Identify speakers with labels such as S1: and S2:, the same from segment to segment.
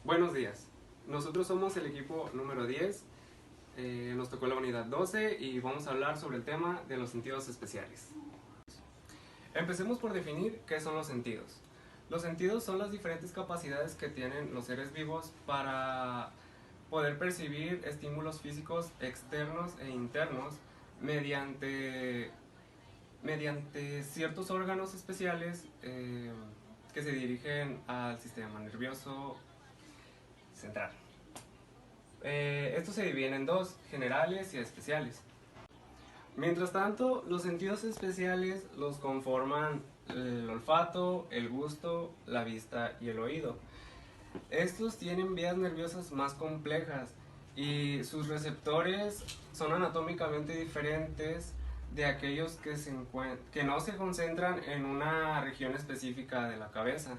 S1: Buenos días, nosotros somos el equipo número 10, nos tocó la unidad 12 y vamos a hablar sobre el tema de los sentidos especiales. Empecemos por definir qué son los sentidos. Los sentidos son las diferentes capacidades que tienen los seres vivos para poder percibir estímulos físicos externos e internos mediante ciertos órganos especiales que se dirigen al sistema nervioso central. Estos se dividen en dos, generales y especiales. Mientras tanto, los sentidos especiales los conforman el olfato, el gusto, la vista y el oído. Estos tienen vías nerviosas más complejas y sus receptores son anatómicamente diferentes de aquellos que no se concentran en una región específica de la cabeza.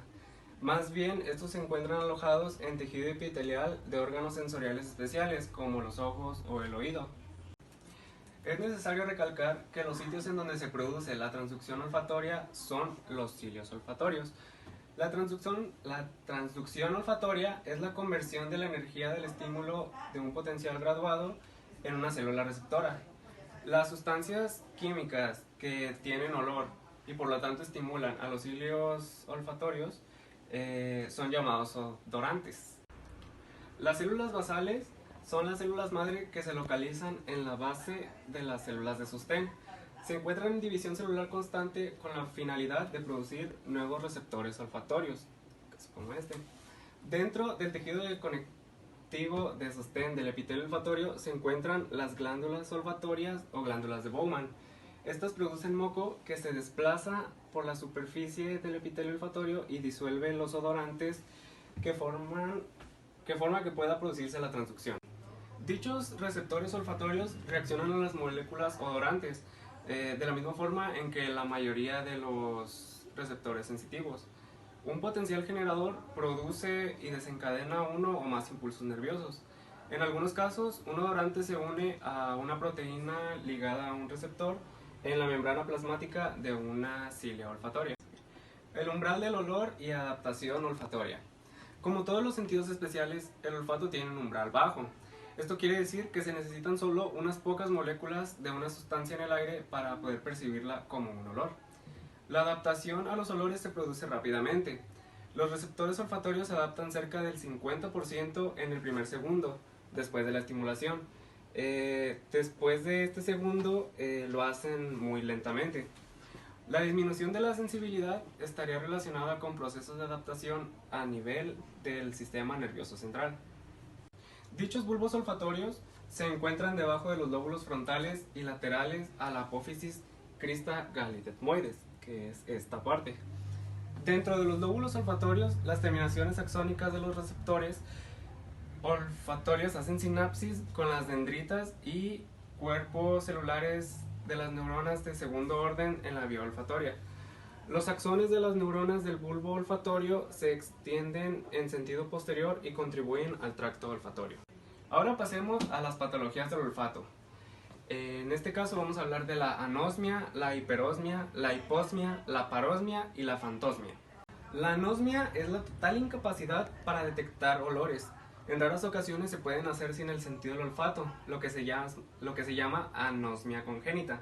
S1: Más bien, estos se encuentran alojados en tejido epitelial de órganos sensoriales especiales, como los ojos o el oído. Es necesario recalcar que los sitios en donde se produce la transducción olfatoria son los cilios olfatorios. La transducción olfatoria es la conversión de la energía del estímulo de un potencial graduado en una célula receptora. Las sustancias químicas que tienen olor y por lo tanto estimulan a los cilios olfatorios son llamados odorantes. Las células basales son las células madre que se localizan en la base de las células de sostén. Se encuentran en división celular constante con la finalidad de producir nuevos receptores olfatorios, como este. Dentro del tejido conectivo de sostén del epitelio olfatorio se encuentran las glándulas olfatorias o glándulas de Bowman. Estas producen moco que se desplaza por la superficie del epitelio olfatorio y disuelve los odorantes que forma que pueda producirse la transducción. Dichos receptores olfatorios reaccionan a las moléculas odorantes de la misma forma en que la mayoría de los receptores sensitivos. Un potencial generador produce y desencadena uno o más impulsos nerviosos. En algunos casos, un odorante se une a una proteína ligada a un receptor en la membrana plasmática de una cilia olfatoria. El umbral del olor y adaptación olfatoria. Como todos los sentidos especiales, el olfato tiene un umbral bajo. Esto quiere decir que se necesitan solo unas pocas moléculas de una sustancia en el aire para poder percibirla como un olor. La adaptación a los olores se produce rápidamente. Los receptores olfatorios se adaptan cerca del 50% en el primer segundo después de la estimulación. Después de este segundo lo hacen muy lentamente. La disminución de la sensibilidad estaría relacionada con procesos de adaptación a nivel del sistema nervioso central. Dichos bulbos olfatorios se encuentran debajo de los lóbulos frontales y laterales a la apófisis crista gallitetmoides, que es esta parte. Dentro de los lóbulos olfatorios, las terminaciones axónicas de los receptores olfatorios hacen sinapsis con las dendritas y cuerpos celulares de las neuronas de segundo orden en la vía olfatoria. Los axones de las neuronas del bulbo olfatorio se extienden en sentido posterior y contribuyen al tracto olfatorio. Ahora pasemos a las patologías del olfato. En este caso vamos a hablar de la anosmia, la hiperosmia, la hiposmia, la parosmia y la fantosmia. La anosmia es la total incapacidad para detectar olores. En raras ocasiones se pueden hacer sin el sentido del olfato, lo que se llama anosmia congénita.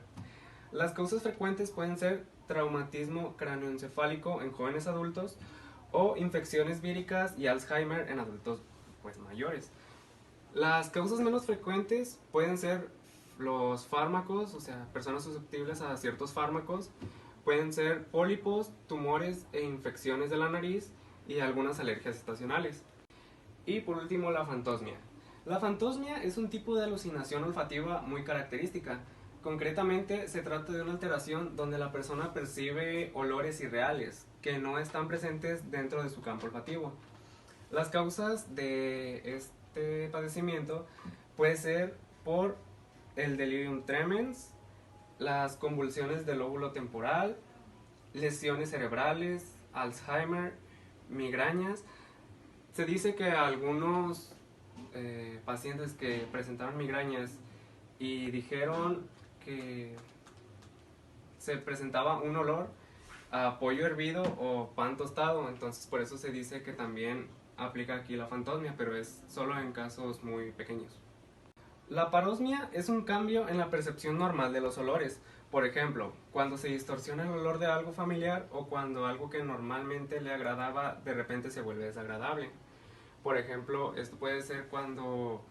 S1: Las causas frecuentes pueden ser traumatismo cráneoencefálico en jóvenes adultos o infecciones víricas y Alzheimer en adultos mayores. Las causas menos frecuentes pueden ser los fármacos, o sea, personas susceptibles a ciertos fármacos, pueden ser pólipos, tumores e infecciones de la nariz y algunas alergias estacionales. Y por último, la fantosmia. La fantosmia es un tipo de alucinación olfativa muy característica. Concretamente, se trata de una alteración donde la persona percibe olores irreales que no están presentes dentro de su campo olfativo. Las causas de este padecimiento puede ser por el delirium tremens, las convulsiones del lóbulo temporal, lesiones cerebrales, Alzheimer, migrañas. Se dice que algunos pacientes que presentaron migrañas y dijeron que se presentaba un olor a pollo hervido o pan tostado, entonces por eso se dice que también aplica aquí la fantosmia, pero es solo en casos muy pequeños. La parosmia es un cambio en la percepción normal de los olores. Por ejemplo, cuando se distorsiona el olor de algo familiar o cuando algo que normalmente le agradaba de repente se vuelve desagradable. Por ejemplo, esto puede ser cuando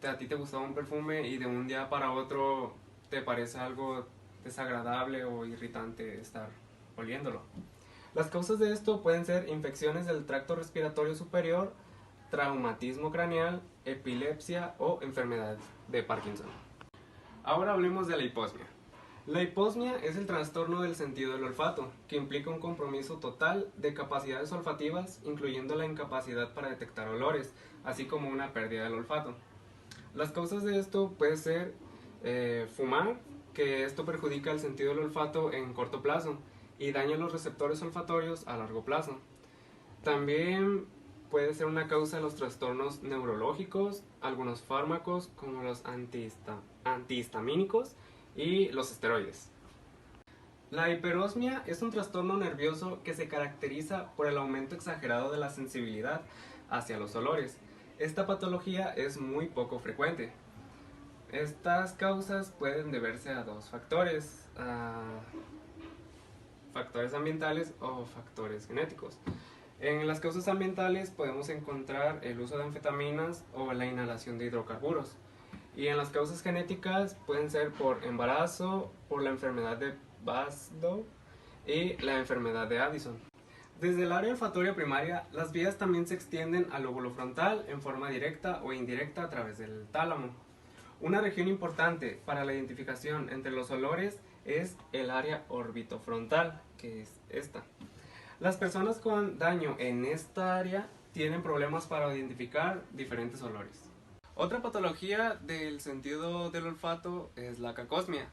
S1: a ti te gustaba un perfume y de un día para otro te parece algo desagradable o irritante estar oliéndolo. Las causas de esto pueden ser infecciones del tracto respiratorio superior, traumatismo craneal, epilepsia o enfermedad de Parkinson. Ahora hablemos de la hiposmia. La hiposmia es el trastorno del sentido del olfato, que implica un compromiso total de capacidades olfativas, incluyendo la incapacidad para detectar olores, así como una pérdida del olfato. Las causas de esto puede ser fumar, que esto perjudica el sentido del olfato en corto plazo y daña los receptores olfatorios a largo plazo. También puede ser una causa de los trastornos neurológicos, algunos fármacos como los antihistamínicos y los esteroides. La hiperosmia es un trastorno nervioso que se caracteriza por el aumento exagerado de la sensibilidad hacia los olores. Esta patología es muy poco frecuente. Estas causas pueden deberse a dos factores, factores ambientales o factores genéticos. En las causas ambientales podemos encontrar el uso de anfetaminas o la inhalación de hidrocarburos. Y en las causas genéticas pueden ser por embarazo, por la enfermedad de Basedow y la enfermedad de Addison. Desde el área olfatoria primaria, las vías también se extienden al lóbulo frontal en forma directa o indirecta a través del tálamo. Una región importante para la identificación entre los olores es el área orbitofrontal, que es esta. Las personas con daño en esta área tienen problemas para identificar diferentes olores. Otra patología del sentido del olfato es la cacosmia.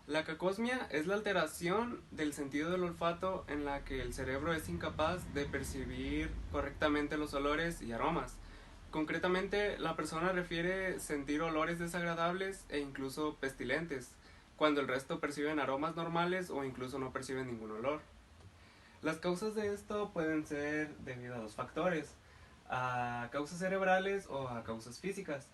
S1: La cacosmia es la alteración del sentido del olfato en la que el cerebro es incapaz de percibir correctamente los olores y aromas. Concretamente, la persona refiere sentir olores desagradables e incluso pestilentes, cuando el resto perciben aromas normales o incluso no perciben ningún olor. Las causas de esto pueden ser debido a dos factores, a causas cerebrales o a causas físicas.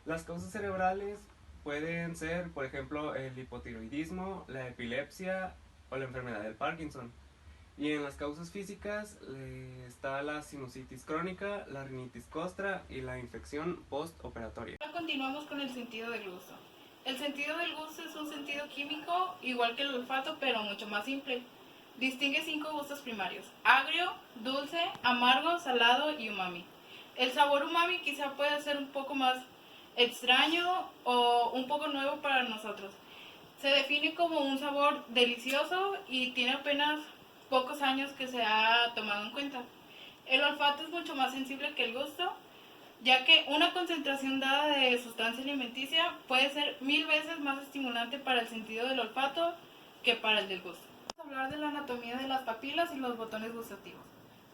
S1: Las causas cerebrales pueden ser, por ejemplo, el hipotiroidismo, la epilepsia o la enfermedad del Parkinson. Y en las causas físicas está la sinusitis crónica, la rinitis costra y la infección postoperatoria.
S2: Ahora continuamos con el sentido del gusto. El sentido del gusto es un sentido químico igual que el olfato, pero mucho más simple. Distingue 5 gustos primarios: agrio, dulce, amargo, salado y umami. El sabor umami quizá pueda ser un poco más extraño o un poco nuevo para nosotros. Se define como un sabor delicioso y tiene apenas pocos años que se ha tomado en cuenta. El olfato es mucho más sensible que el gusto, ya que una concentración dada de sustancia alimenticia puede ser 1000 veces más estimulante para el sentido del olfato que para el del gusto. Vamos a hablar de la anatomía de las papilas y los botones gustativos.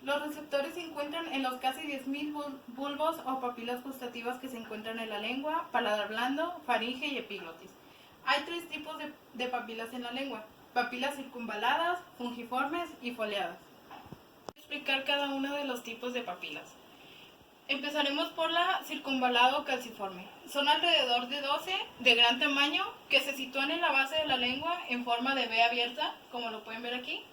S2: Los receptores se encuentran en los casi 10.000 bulbos o papilas gustativas que se encuentran en la lengua, paladar blando, faringe y epiglotis. Hay 3 tipos de papilas en la lengua: papilas circunvaladas, fungiformes y foliadas. Voy a explicar cada uno de los tipos de papilas. Empezaremos por la circunvalado calciforme. Son alrededor de 12 de gran tamaño que se sitúan en la base de la lengua en forma de V abierta, como lo pueden ver aquí,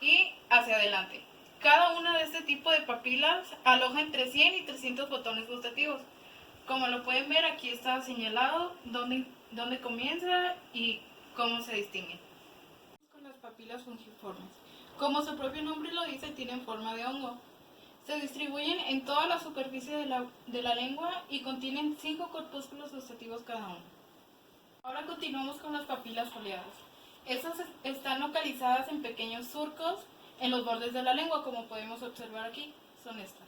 S2: y hacia adelante. Cada una de este tipo de papilas aloja entre 100 y 300 botones gustativos. Como lo pueden ver, aquí está señalado dónde comienza y cómo se distinguen. Con las papilas fungiformes. Como su propio nombre lo dice, tienen forma de hongo. Se distribuyen en toda la superficie de la lengua y contienen 5 corpúsculos gustativos cada uno. Ahora continuamos con las papilas foliadas. Estas están localizadas en pequeños surcos en los bordes de la lengua, como podemos observar aquí, son estas.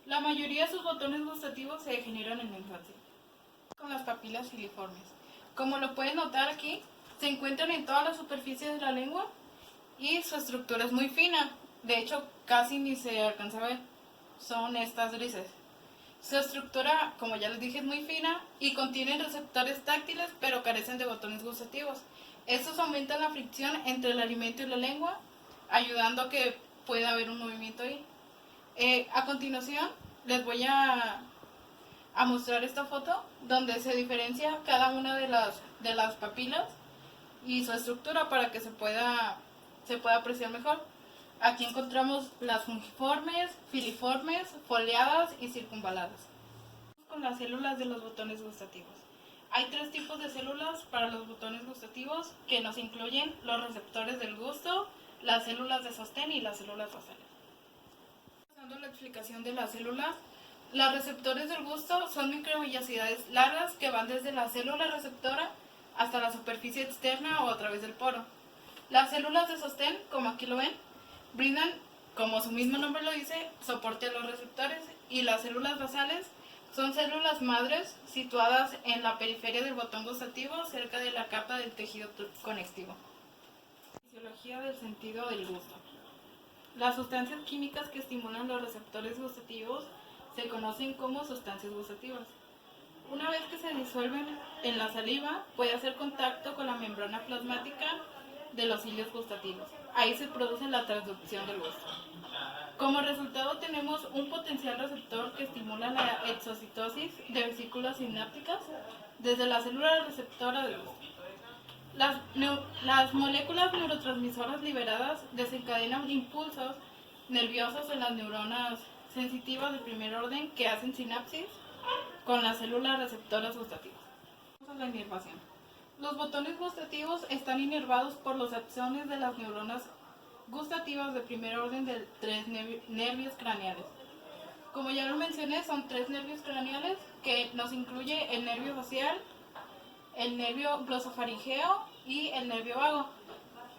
S2: La mayoría de sus botones gustativos se generan en la infancia. Con las papilas filiformes. Como lo pueden notar aquí, se encuentran en toda la superficie de la lengua y su estructura es muy fina. De hecho, casi ni se alcanza a ver. Son estas grises. Su estructura, como ya les dije, es muy fina y contienen receptores táctiles, pero carecen de botones gustativos. Estos aumentan la fricción entre el alimento y la lengua, ayudando a que pueda haber un movimiento ahí. A continuación les voy a mostrar esta foto donde se diferencia cada una de las papilas y su estructura para que se pueda apreciar mejor. Aquí encontramos las fungiformes, filiformes, foliadas y circunvaladas. Con las células de los botones gustativos. Hay 3 tipos de células para los botones gustativos que nos incluyen los receptores del gusto, las células de sostén y las células basales. Pasando a la explicación de las células, los receptores del gusto son microvellosidades largas que van desde la célula receptora hasta la superficie externa o a través del poro. Las células de sostén, como aquí lo ven, brindan, como su mismo nombre lo dice, soporte a los receptores, y las células basales son células madres situadas en la periferia del botón gustativo, cerca de la capa del tejido conectivo. Fisiología del sentido del gusto. Las sustancias químicas que estimulan los receptores gustativos se conocen como sustancias gustativas. Una vez que se disuelven en la saliva, puede hacer contacto con la membrana plasmática de los cilios gustativos. Ahí se produce la transducción del gusto. Como resultado tenemos un potencial receptor que estimula la exocitosis de vesículas sinápticas desde la célula receptora del gusto. Las moléculas neurotransmisoras liberadas desencadenan impulsos nerviosos en las neuronas sensitivas de primer orden que hacen sinapsis con las células receptoras gustativas. Vamos a la inervación. Los botones gustativos están inervados por los axones de las neuronas gustativas de primer orden de 3 nervios craneales. Como ya lo mencioné, son 3 nervios craneales que nos incluye el nervio facial, el nervio glosofaringeo y el nervio vago.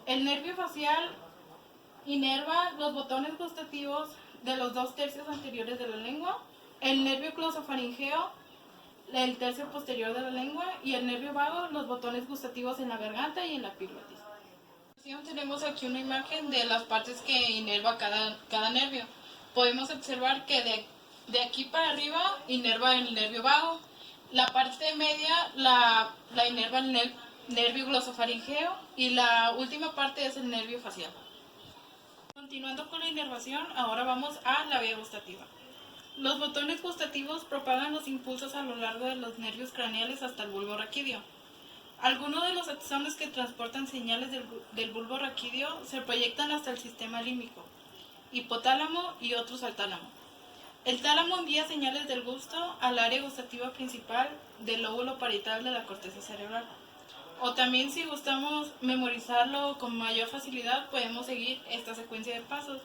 S2: El nervio facial inerva los botones gustativos de los 2 tercios anteriores de la lengua, el nervio glosofaringeo el tercio posterior de la lengua y el nervio vago los botones gustativos en la garganta y en la epiglotis. Tenemos aquí una imagen de las partes que inerva cada nervio. Podemos observar que de aquí para arriba inerva el nervio vago, la parte media la inerva el nervio glosofaringeo y la última parte es el nervio facial. Continuando con la inervación, ahora vamos a la vía gustativa. Los botones gustativos propagan los impulsos a lo largo de los nervios craneales hasta el bulbo raquídeo. Algunos de los axones que transportan señales del bulbo raquídeo se proyectan hasta el sistema límbico, hipotálamo y otros al tálamo. El tálamo envía señales del gusto al área gustativa principal del lóbulo parietal de la corteza cerebral. O también, si gustamos memorizarlo con mayor facilidad, podemos seguir esta secuencia de pasos,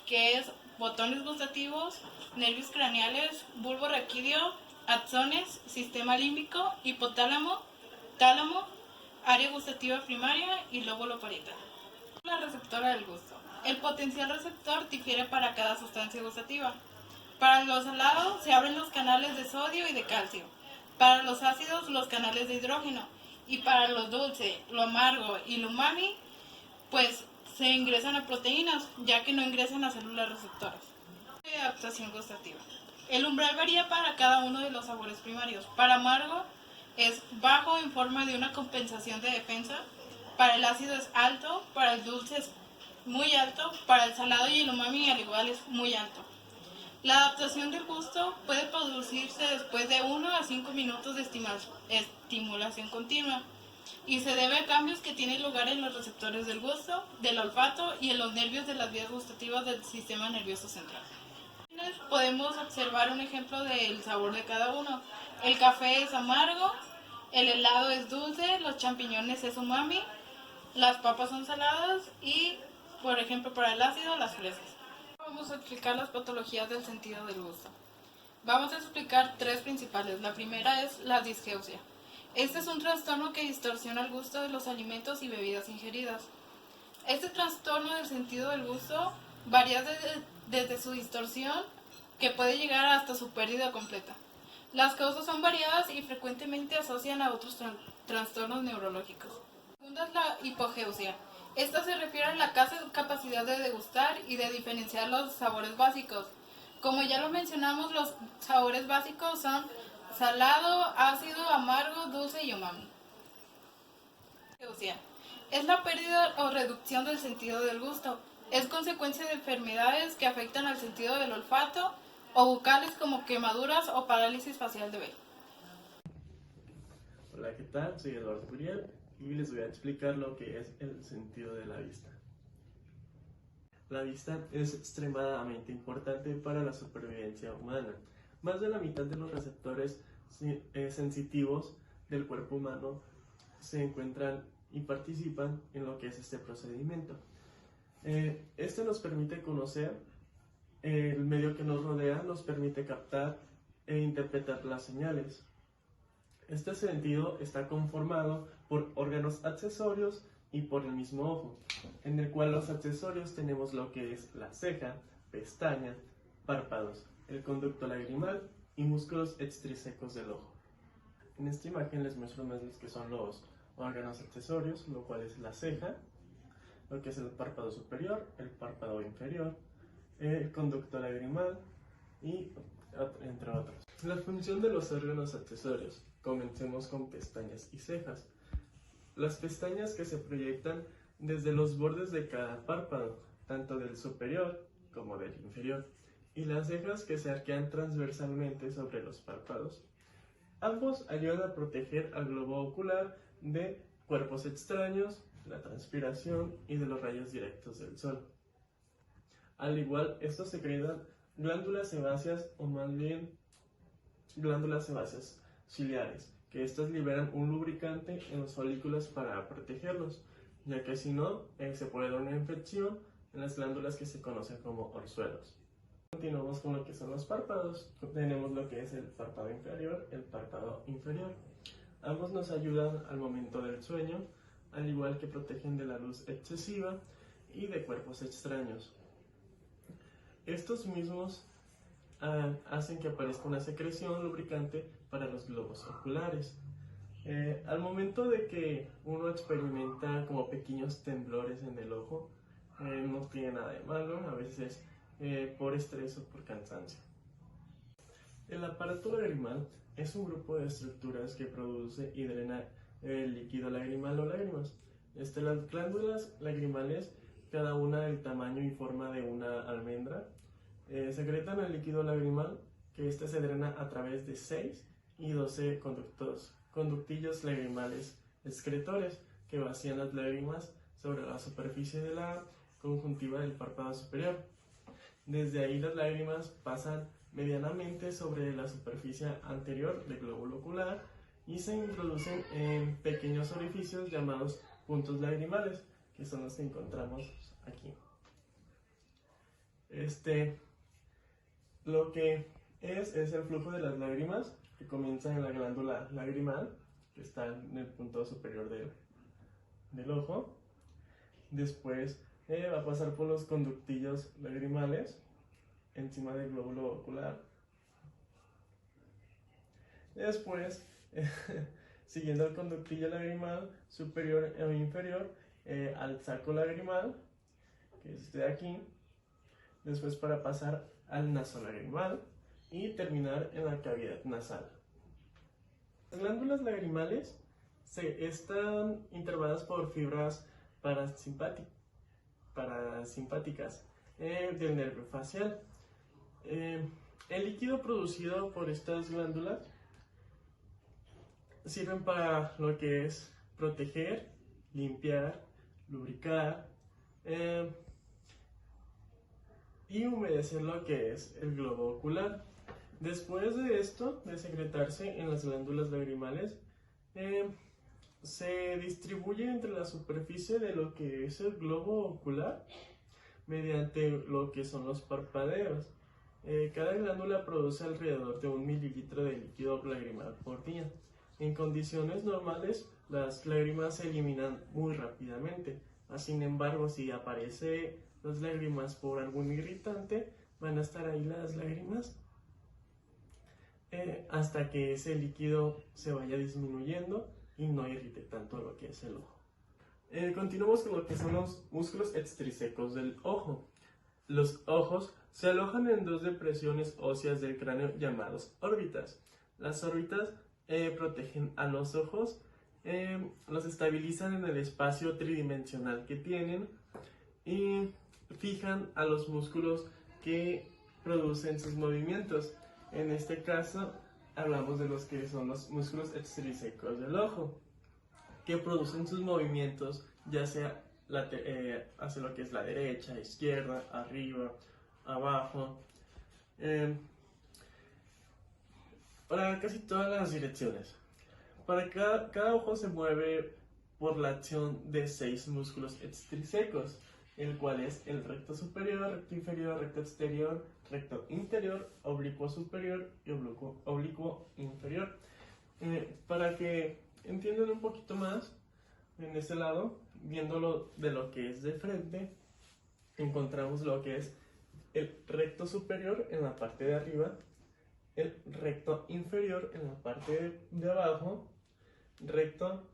S2: que es botones gustativos, nervios craneales, bulbo raquídeo, axones, sistema límbico, hipotálamo, tálamo, área gustativa primaria y lóbulo parietal. La receptora del gusto. El potencial receptor difiere para cada sustancia gustativa. Para los salados se abren los canales de sodio y de calcio. Para los ácidos, los canales de hidrógeno. Y para lo dulce, lo amargo y lo umami, pues se ingresan a proteínas, ya que no ingresan a células receptoras. Adaptación gustativa. El umbral varía para cada uno de los sabores primarios. Para amargo es bajo en forma de una compensación de defensa. Para el ácido es alto, para el dulce es muy alto, para el salado y el umami al igual es muy alto. La adaptación del gusto puede producirse después de 1 a 5 minutos de estimulación continua y se debe a cambios que tienen lugar en los receptores del gusto, del olfato y en los nervios de las vías gustativas del sistema nervioso central. Podemos observar un ejemplo del sabor de cada uno. El café es amargo, el helado es dulce, los champiñones es umami, las papas son saladas y, por ejemplo, para el ácido, las fresas. Vamos a explicar las patologías del sentido del gusto. Vamos a explicar 3 principales. La primera es la disgeusia. Este es un trastorno que distorsiona el gusto de los alimentos y bebidas ingeridas. Este trastorno del sentido del gusto varía desde su distorsión, que puede llegar hasta su pérdida completa. Las causas son variadas y frecuentemente asocian a otros trastornos neurológicos. La segunda es la hipogeusia. Esta se refiere a la capacidad de degustar y de diferenciar los sabores básicos. Como ya lo mencionamos, los sabores básicos son salado, ácido, amargo, dulce y umami. Es la pérdida o reducción del sentido del gusto. Es consecuencia de enfermedades que afectan al sentido del olfato o bucales como quemaduras o parálisis facial de ver.
S3: Hola, ¿qué tal? Soy Eduardo Curiel y les voy a explicar lo que es el sentido de la vista. La vista es extremadamente importante para la supervivencia humana. Más de la mitad de los receptores sensitivos del cuerpo humano se encuentran y participan en lo que es este procedimiento. Esto nos permite conocer el medio que nos rodea, nos permite captar e interpretar las señales. Este sentido está conformado por órganos accesorios y por el mismo ojo, en el cual los accesorios tenemos lo que es la ceja, pestaña, párpados, el conducto lagrimal y músculos extrínsecos del ojo. En esta imagen les muestro más los que son los órganos accesorios, lo cual es la ceja, lo que es el párpado superior, el párpado inferior, el conducto lagrimal y entre otros. La función de los órganos accesorios. Comencemos con pestañas y cejas. Las pestañas que se proyectan desde los bordes de cada párpado, tanto del superior como del inferior, y las cejas que se arquean transversalmente sobre los párpados. Ambos ayudan a proteger al globo ocular de cuerpos extraños, la transpiración y de los rayos directos del sol. Al igual, estos secretan glándulas sebáceas o más bien glándulas sebáceas ciliares, que estas liberan un lubricante en los folículos para protegerlos, ya que si no, se puede dar una infección en las glándulas que se conocen como orzuelos. Continuamos con lo que son los párpados. Tenemos lo que es el párpado inferior, el párpado inferior. Ambos nos ayudan al momento del sueño, al igual que protegen de la luz excesiva y de cuerpos extraños. Estos mismos hacen que aparezca una secreción lubricante para los globos oculares. Al momento de que uno experimenta como pequeños temblores en el ojo, no tiene nada de malo, a veces por estrés o por cansancio. El aparato lagrimal es un grupo de estructuras que produce y drena el líquido lagrimal o lágrimas. Las glándulas lagrimales, cada una del tamaño y forma de una almendra, secretan el líquido lagrimal, que este se drena a través de 6 y 12 conductillos lagrimales excretores que vacían las lágrimas sobre la superficie de la conjuntiva del párpado superior. Desde ahí las lágrimas pasan medianamente sobre la superficie anterior del glóbulo ocular y se introducen en pequeños orificios llamados puntos lagrimales, que son los que encontramos aquí. Lo que es el flujo de las lágrimas, que comienza en la glándula lagrimal, que está en el punto superior del ojo. Después va a pasar por los conductillos lagrimales encima del glóbulo ocular. Después, siguiendo el conductillo lagrimal superior e inferior, al saco lagrimal, que es este de aquí. Después para pasar al nasolagrimal y terminar en la cavidad nasal. Las glándulas lagrimales están inervadas por fibras parasimpáticas del nervio facial. El líquido producido por estas glándulas sirven para lo que es proteger, limpiar, lubricar y humedecer lo que es el globo ocular. Después de esto, de secretarse en las glándulas lagrimales, se distribuye entre la superficie de lo que es el globo ocular mediante lo que son los parpadeos. Cada glándula produce alrededor de 1 mililitro de líquido lagrimal por día. En condiciones normales, las lágrimas se eliminan muy rápidamente. Sin embargo, si aparece las lágrimas por algún irritante, van a estar ahí las lágrimas hasta que ese líquido se vaya disminuyendo y no irrite tanto lo que es el ojo. Continuamos con lo que son los músculos extrínsecos del ojo. Los ojos se alojan en 2 depresiones óseas del cráneo llamadas órbitas. Las órbitas protegen a los ojos, los estabilizan en el espacio tridimensional que tienen y fijan a los músculos que producen sus movimientos. En este caso hablamos de los que son los músculos extrínsecos del ojo, que producen sus movimientos ya sea hacia lo que es la derecha, izquierda, arriba, abajo, para casi todas las direcciones. Para cada ojo se mueve por la acción de 6 músculos extrínsecos, el cual es el recto superior, recto inferior, recto exterior, recto interior, oblicuo superior y oblicuo inferior. Para que entiendan un poquito más, en este lado, viéndolo de lo que es de frente, encontramos lo que es el recto superior en la parte de arriba, el recto inferior en la parte de abajo, recto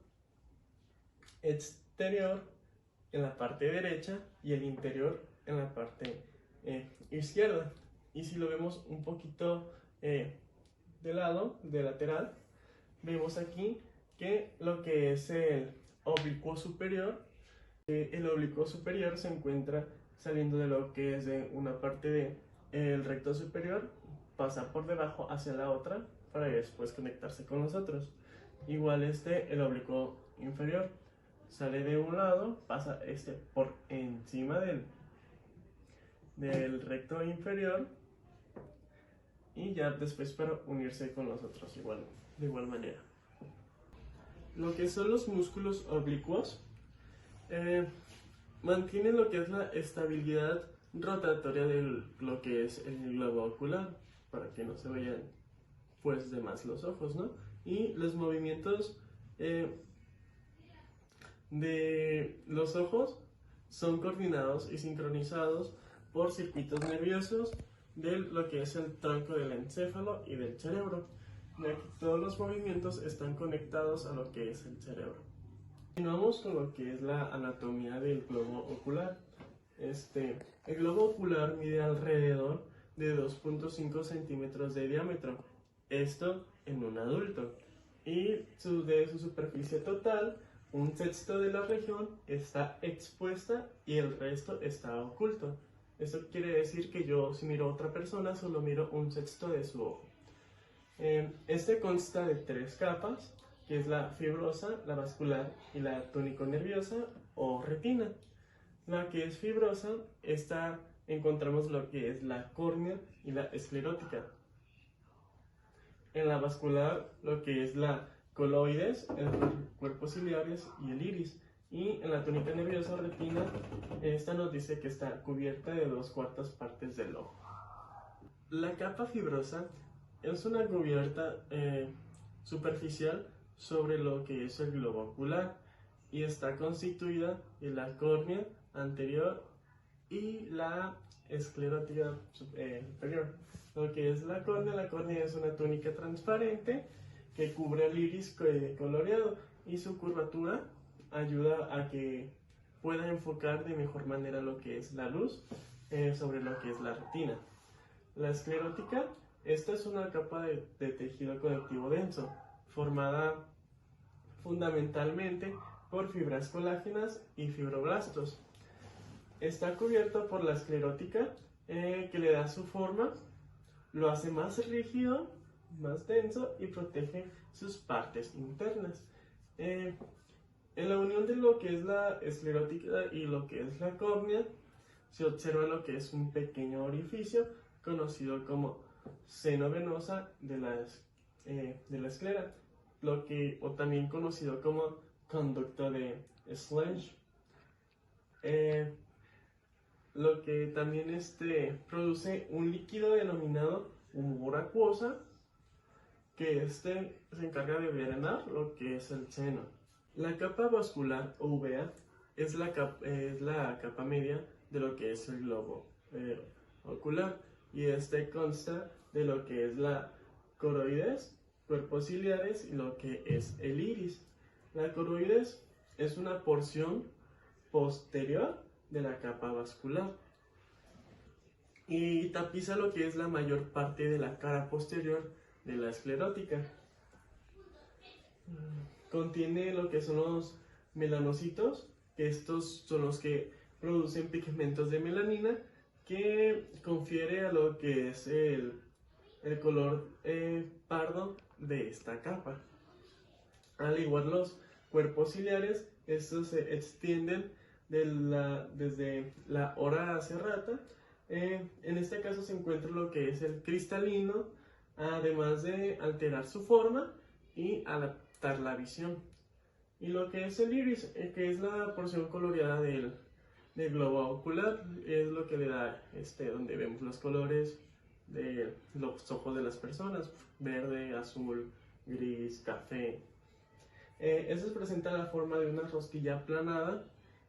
S3: exterior en la parte derecha y el interior en la parte izquierda. Y si lo vemos un poquito de lado, de lateral, vemos aquí que lo que es el oblicuo superior se encuentra saliendo de lo que es de una parte del recto superior, pasa por debajo hacia la otra para después conectarse con los otros. Igual el oblicuo inferior sale de un lado, pasa por encima del recto inferior y ya después para unirse con los otros de igual manera. Lo que son los músculos oblicuos mantienen lo que es la estabilidad rotatoria de lo que es el globo ocular, para que no se vayan pues de más los ojos, ¿no? Y los movimientos de los ojos son coordinados y sincronizados por circuitos nerviosos de lo que es el tronco del encéfalo y del cerebro, ya que todos los movimientos están conectados a lo que es el cerebro. Continuamos con lo que es la anatomía del globo ocular. El globo ocular mide alrededor de 2.5 centímetros de diámetro, esto en un adulto, y de su superficie total, un sexto de la región está expuesta y el resto está oculto. Esto quiere decir que yo, si miro a otra persona, solo miro un sexto de su ojo. Consta de 3 capas, que es la fibrosa, la vascular y la tónico-nerviosa o retina. La que es fibrosa, encontramos lo que es la córnea y la esclerótica. En la vascular, lo que es la coloides, el cuerpo ciliares y el iris. Y en la tónica nerviosa o retina, esta nos dice que está cubierta de 2/4 partes del ojo. La capa fibrosa es una cubierta superficial sobre lo que es el globo ocular y está constituida de la córnea anterior y la esclerótica superior. Lo que es la córnea es una túnica transparente que cubre el iris coloreado y su curvatura ayuda a que pueda enfocar de mejor manera lo que es la luz sobre lo que es la retina. La esclerótica, esta es una capa de tejido conectivo denso, formada fundamentalmente por fibras colágenas y fibroblastos. Está cubierto por la esclerótica que le da su forma, lo hace más rígido, más denso y protege sus partes internas. En la unión de lo que es la esclerótica y lo que es la córnea, se observa lo que es un pequeño orificio conocido como seno venosa de la esclera, o también conocido como conducto de Slench. Lo que también produce un líquido denominado humor acuosa, que se encarga de drenar lo que es el seno. La capa vascular o uvea es la capa media de lo que es el globo ocular, y consta de lo que es la coroides, cuerpos ciliares y lo que es el iris. La coroides es una porción posterior de la capa vascular y tapiza lo que es la mayor parte de la cara posterior de la esclerótica. Contiene lo que son los melanocitos, que estos son los que producen pigmentos de melanina que confiere a lo que es el color pardo de esta capa. Al igual los cuerpos ciliares, estos se extienden desde la hora serrata. En este caso se encuentra lo que es el cristalino, además de alterar su forma y adaptar la visión. Y lo que es el iris, que es la porción coloreada del globo ocular, es lo que le da donde vemos los colores de los ojos de las personas: verde, azul, gris, café. Eso presenta la forma de una rosquilla aplanada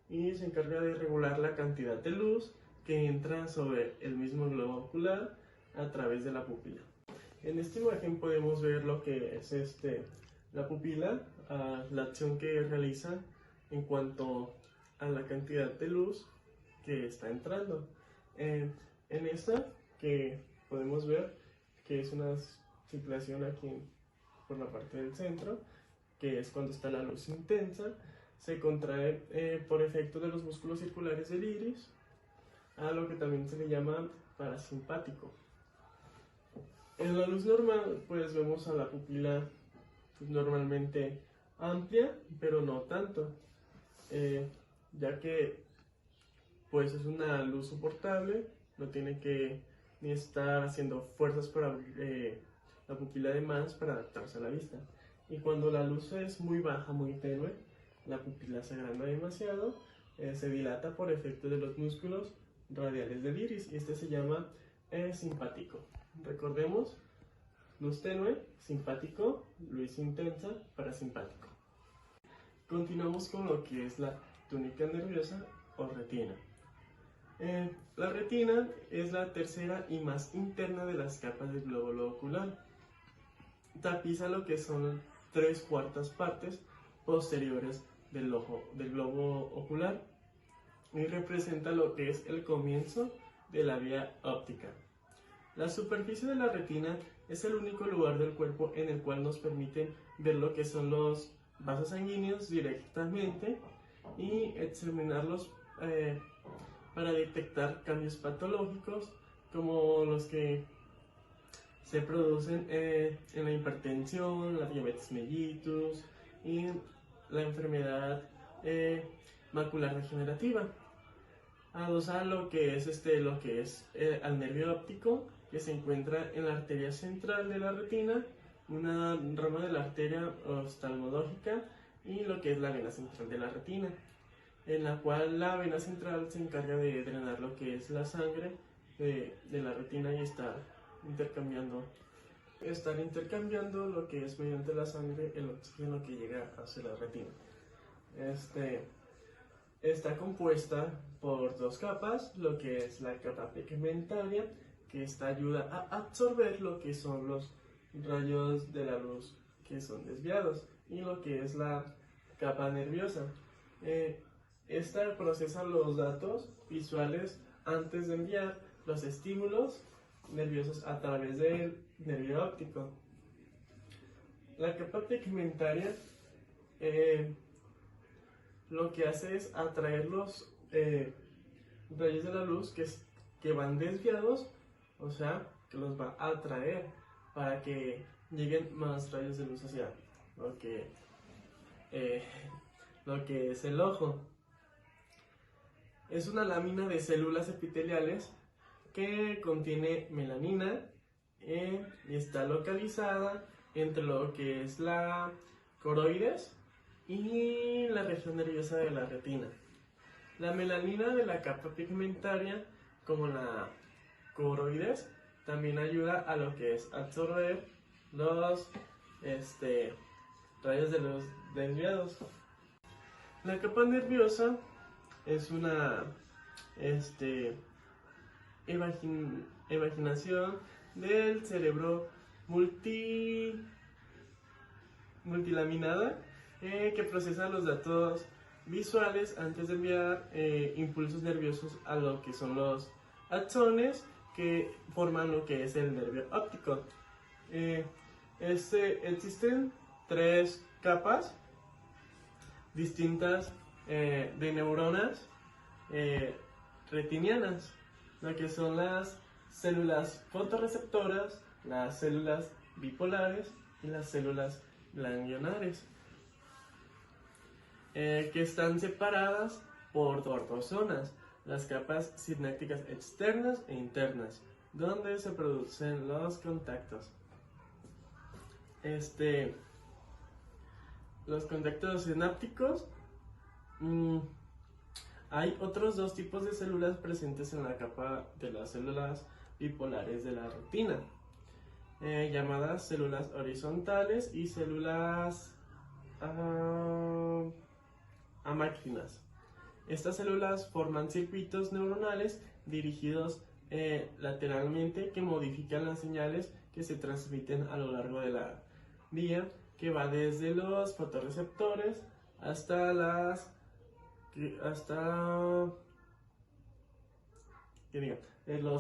S3: y se encarga de regular la cantidad de luz que entra sobre el mismo globo ocular a través de la pupila. En esta imagen podemos ver lo que es la pupila, la acción que realiza en cuanto a la cantidad de luz que está entrando. En esta que podemos ver que es una circulación aquí por la parte del centro, que es cuando está la luz intensa, se contrae por efecto de los músculos circulares del iris, a lo que también se le llama parasimpático. En la luz normal pues vemos a la pupila normalmente amplia, pero no tanto, ya que pues es una luz soportable, no tiene que ni estar haciendo fuerzas para abrir la pupila de más para adaptarse a la vista. Y cuando la luz es muy baja, muy tenue, la pupila se agranda demasiado, se dilata por efecto de los músculos radiales del iris, y se llama simpático. Recordemos: luz tenue, simpático; luz intensa, parasimpático. Continuamos con lo que es la túnica nerviosa o retina. La retina es la tercera y más interna de las capas del globo ocular. Tapiza lo que son 3/4 partes posteriores del globo ocular y representa lo que es el comienzo de la vía óptica. La superficie de la retina es el único lugar del cuerpo en el cual nos permite ver lo que son los vasos sanguíneos directamente y examinarlos para detectar cambios patológicos como los que se producen en la hipertensión, la diabetes mellitus y la enfermedad macular degenerativa. Adosar lo que es al nervio óptico, que se encuentra en la arteria central de la retina, una rama de la arteria oftalmológica, y lo que es la vena central de la retina, en la cual la vena central se encarga de drenar lo que es la sangre de la retina y estar intercambiando lo que es mediante la sangre el oxígeno que llega hacia la retina. Está compuesta por 2 capas, lo que es la capa pigmentaria, que esta ayuda a absorber lo que son los rayos de la luz que son desviados, y lo que es la capa nerviosa. Esta procesa los datos visuales antes de enviar los estímulos nerviosos a través del nervio óptico. La capa pigmentaria lo que hace es atraer los rayos de la luz que van desviados, o sea, que los va a atraer para que lleguen más rayos de luz hacia lo que es el ojo. Es una lámina de células epiteliales que contiene melanina y está localizada entre lo que es la coroides y la región nerviosa de la retina. La melanina de la capa pigmentaria, como la coroides, también ayuda a lo que es absorber los rayos de luz desviados. La capa nerviosa es una imaginación del cerebro multilaminada que procesa los datos visuales antes de enviar impulsos nerviosos a lo que son los axones que forman lo que es el nervio óptico. Existen 3 capas distintas de neuronas retinianas, lo que son las células fotorreceptoras, las células bipolares y las células ganglionares, que están separadas por dos zonas, las capas sinápticas externas e internas, donde se producen los contactos. Los contactos sinápticos, hay otros dos tipos de células presentes en la capa de las células bipolares de la retina, llamadas células horizontales y células amácrinas. Estas células forman circuitos neuronales dirigidos lateralmente que modifican las señales que se transmiten a lo largo de la vía, que va desde los fotorreceptores hasta los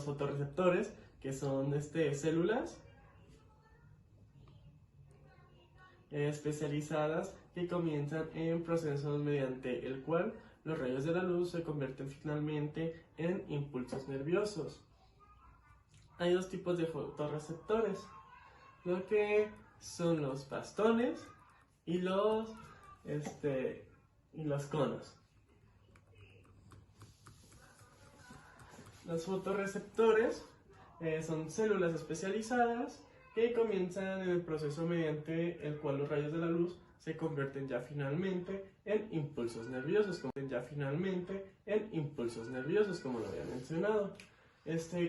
S3: fotorreceptores, que son células especializadas que comienzan en procesos mediante el cual los rayos de la luz se convierten finalmente en impulsos nerviosos. Hay dos tipos de fotorreceptores, lo que son los bastones y los conos. Los fotorreceptores son células especializadas que comienzan en el proceso mediante el cual los rayos de la luz se convierten ya finalmente en impulsos nerviosos, como lo había mencionado.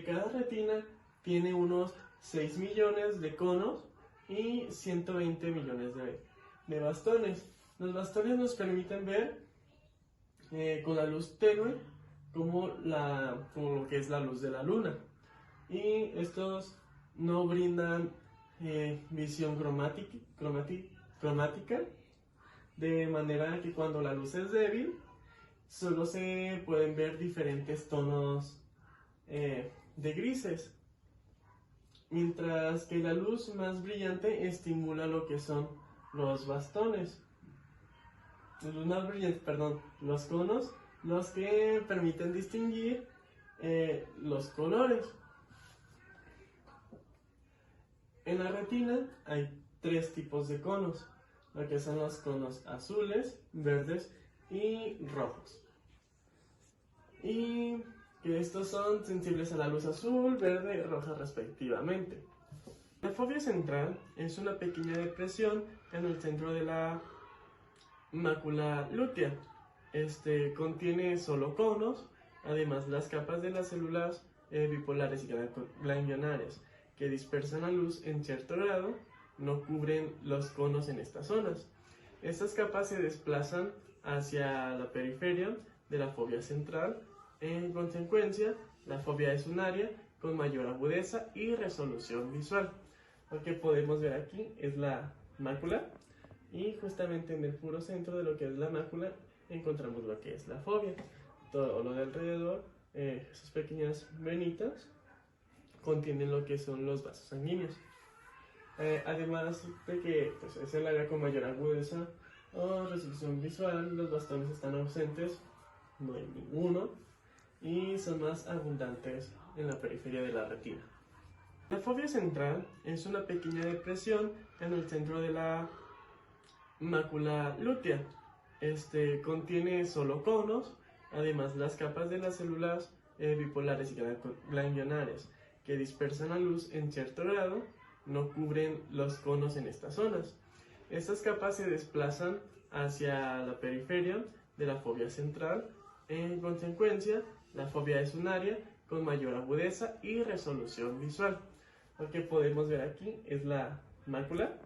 S3: Cada retina tiene unos 6 millones de conos y 120 millones de bastones. Los bastones nos permiten ver con la luz tenue como lo que es la luz de la luna, y estos no brindan visión cromática, de manera que cuando la luz es débil solo se pueden ver diferentes tonos de grises, mientras que la luz más brillante estimula lo que son los bastones. Los conos, los que permiten distinguir los colores. En la retina hay tres tipos de conos, lo que son los conos azules, verdes y rojos. Y que estos son sensibles a la luz azul, verde y roja respectivamente. La fobia central es una pequeña depresión en el centro de la mácula lútea. Contiene solo conos, además las capas de las células bipolares y ganglionares que dispersan la luz en cierto grado no cubren los conos en estas zonas. Estas capas se desplazan hacia la periferia de la fobia central. En consecuencia, la fobia es un área con mayor agudeza y resolución visual. Lo que podemos ver aquí es la mácula, y justamente en el puro centro de lo que es la mácula encontramos lo que es la fobia. Todo lo de alrededor, esas pequeñas venitas, contienen lo que son los vasos sanguíneos. Además de que es el área con mayor agudeza o resolución visual, los bastones están ausentes, no hay ninguno, y son más abundantes en la periferia de la retina. La fobia central es una pequeña depresión en el centro de la mácula lútea. Contiene solo conos, además las capas de las células bipolares y ganglionares que dispersan la luz en cierto grado no cubren los conos en estas zonas. Estas capas se desplazan hacia la periferia de la fobia central. En consecuencia, la fobia es un área con mayor agudeza y resolución visual. Lo que podemos ver aquí es la mácula,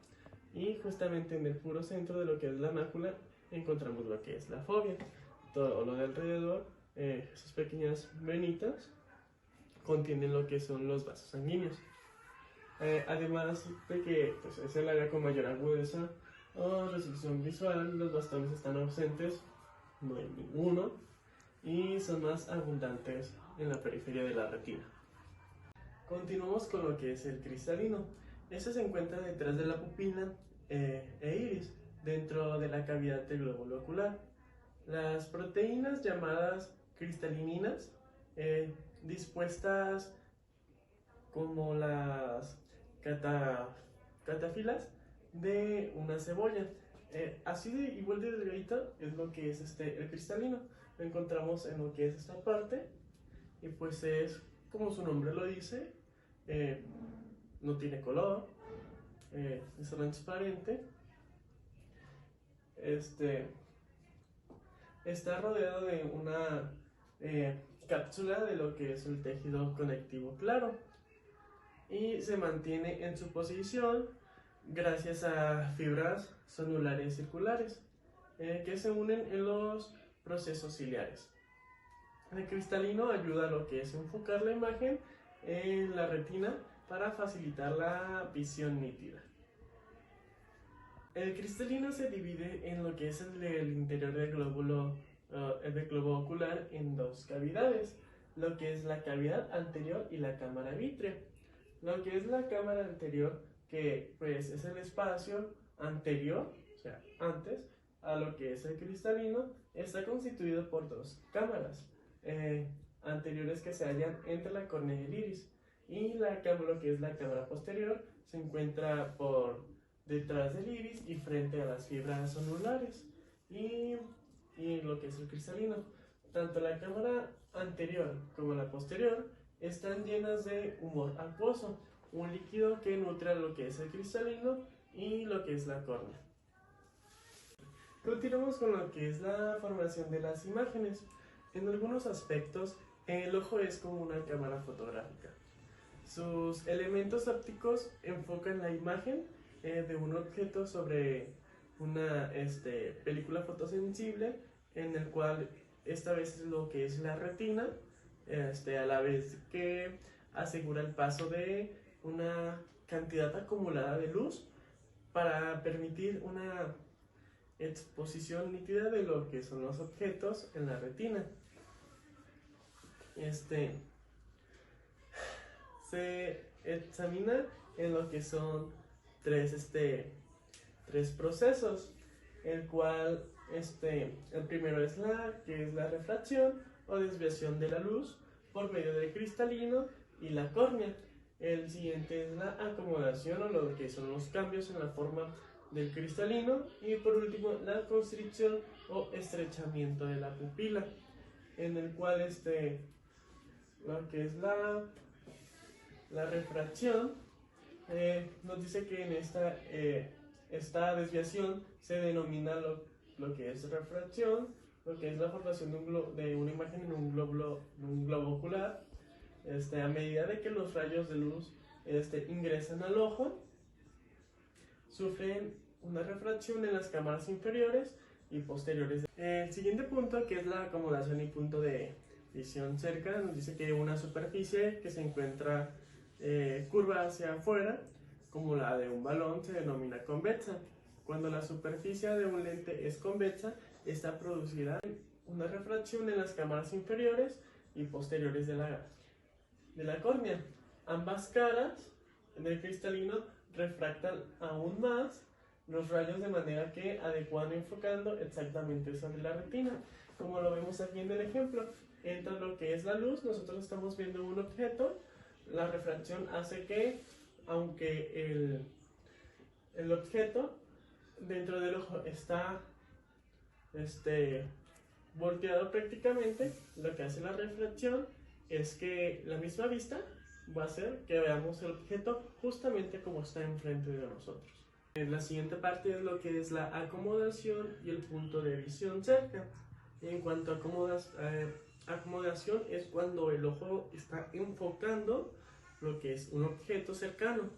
S3: y justamente en el puro centro de lo que es la mácula encontramos lo que es la fobia. Todo lo de alrededor, esas pequeñas venitas, contienen lo que son los vasos sanguíneos. Además de que es el área con mayor agudeza o resolución visual, los bastones están ausentes, no hay ninguno, y son más abundantes en la periferia de la retina. Continuamos con lo que es el cristalino. Este se encuentra detrás de la pupila e iris, dentro de la cavidad del glóbulo ocular. Las proteínas llamadas cristalininas dispuestas como las catafilas de una cebolla. Así de igual de delgadita es lo que es el cristalino. Lo encontramos en lo que es esta parte y pues es como su nombre lo dice, no tiene color, es transparente. Está rodeado de una cápsula de lo que es el tejido conectivo claro y se mantiene en su posición gracias a fibras sonulares circulares que se unen en los procesos ciliares. El cristalino ayuda a lo que es enfocar la imagen en la retina para facilitar la visión nítida. El cristalino se divide en lo que es el interior del globo ocular en dos cavidades, lo que es la cavidad anterior y la cámara vítrea. Lo que es la cámara anterior, que pues es el espacio anterior, o sea, antes, a lo que es el cristalino, está constituido por dos cámaras anteriores que se hallan entre la córnea y el iris. Y lo que es la cámara posterior se encuentra por detrás del iris y frente a las fibras sonulares y lo que es el cristalino. Tanto la cámara anterior como la posterior están llenas de humor acuoso, un líquido que nutre a lo que es el cristalino y lo que es la córnea. Continuamos con lo que es la formación de las imágenes. En algunos aspectos, el ojo es como una cámara fotográfica. Sus elementos ópticos enfocan la imagen de un objeto sobre una película fotosensible, en el cual esta vez es lo que es la retina, a la vez que asegura el paso de una cantidad acumulada de luz para permitir una exposición nítida de lo que son los objetos en la retina. Se examina en lo que son tres procesos, el cual el primero es la refracción o desviación de la luz por medio del cristalino y la córnea. El siguiente es la acomodación o lo que son los cambios en la forma del cristalino y por último la constricción o estrechamiento de la pupila, en el cual lo que es la refracción nos dice que en esta desviación se denomina lo que es refracción, lo que es la formación de una imagen en un globo ocular. A medida de que los rayos de luz ingresan al ojo, sufren una refracción en las cámaras inferiores y posteriores. El siguiente punto, que es la acomodación y punto de visión cerca, nos dice que una superficie que se encuentra curva hacia afuera, como la de un balón, se denomina convexa. Cuando la superficie de un lente es convexa, esta producirá una refracción en las cámaras inferiores y posteriores de la córnea. Ambas caras del cristalino refractan aún más los rayos de manera que adecuan enfocando exactamente sobre la retina. Como lo vemos aquí en el ejemplo, entra lo que es la luz, nosotros estamos viendo un objeto, la refracción hace que, aunque el objeto dentro del ojo está volteado prácticamente, lo que hace la refracción es que la misma vista va a hacer que veamos el objeto justamente como está enfrente de nosotros. La siguiente parte es lo que es la acomodación y el punto de visión cerca. En cuanto a acomodación es cuando el ojo está enfocando lo que es un objeto cercano.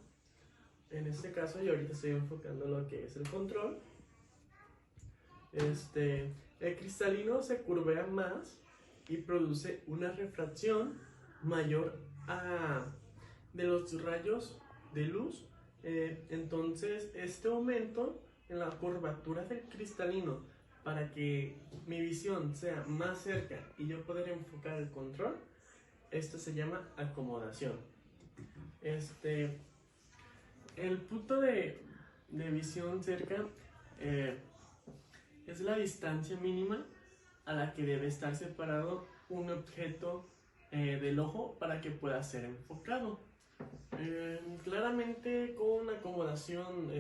S3: En este caso yo ahorita estoy enfocando lo que es el control. El cristalino se curvea más y produce una refracción mayor de los rayos de luz. Entonces este aumento en la curvatura del cristalino para que mi visión sea más cerca y yo poder enfocar el control, esto se llama acomodación. El punto de visión cerca es la distancia mínima a la que debe estar separado un objeto del ojo para que pueda ser enfocado. Claramente con una acomodación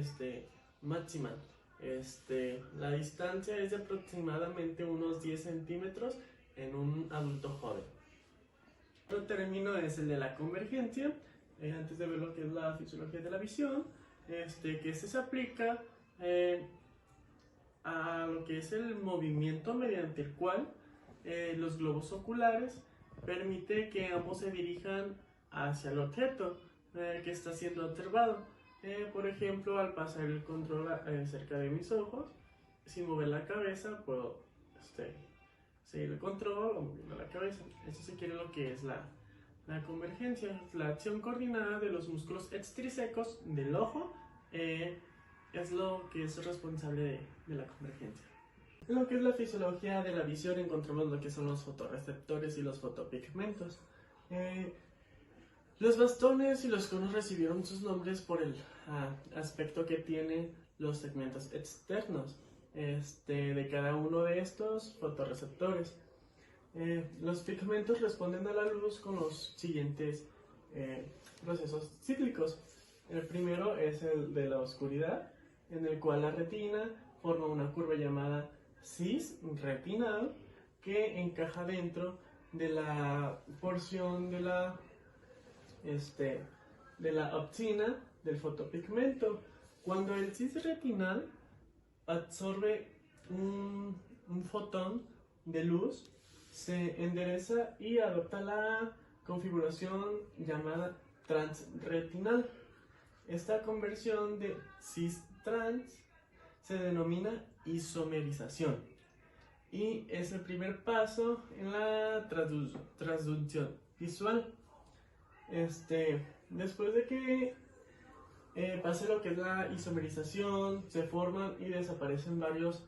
S3: máxima. La distancia es de aproximadamente unos 10 centímetros en un adulto joven. Otro término es el de la convergencia. Antes de ver lo que es la fisiología de la visión, que se aplica a lo que es el movimiento mediante el cual los globos oculares permite que ambos se dirijan hacia el objeto que está siendo observado. Por ejemplo, al pasar el control cerca de mis ojos, sin mover la cabeza, puedo seguir el control o moviendo la cabeza. Eso se quiere lo que es la convergencia, la acción coordinada de los músculos extrínsecos del ojo. Es lo que es responsable de la convergencia. En lo que es la fisiología de la visión encontramos lo que son los fotorreceptores y los fotopigmentos. Los bastones y los conos recibieron sus nombres por el aspecto que tienen los segmentos externos de cada uno de estos fotorreceptores. Los pigmentos responden a la luz con los siguientes procesos cíclicos. El primero es el de la oscuridad, en el cual la retina forma una curva llamada cis retinal que encaja dentro de la porción de la optina del fotopigmento. Cuando el cis retinal absorbe un fotón de luz, se endereza y adopta la configuración llamada transretinal. Esta conversión de cis-trans se denomina isomerización y es el primer paso en la transducción visual. Después de que pase lo que es la isomerización, se forman y desaparecen varios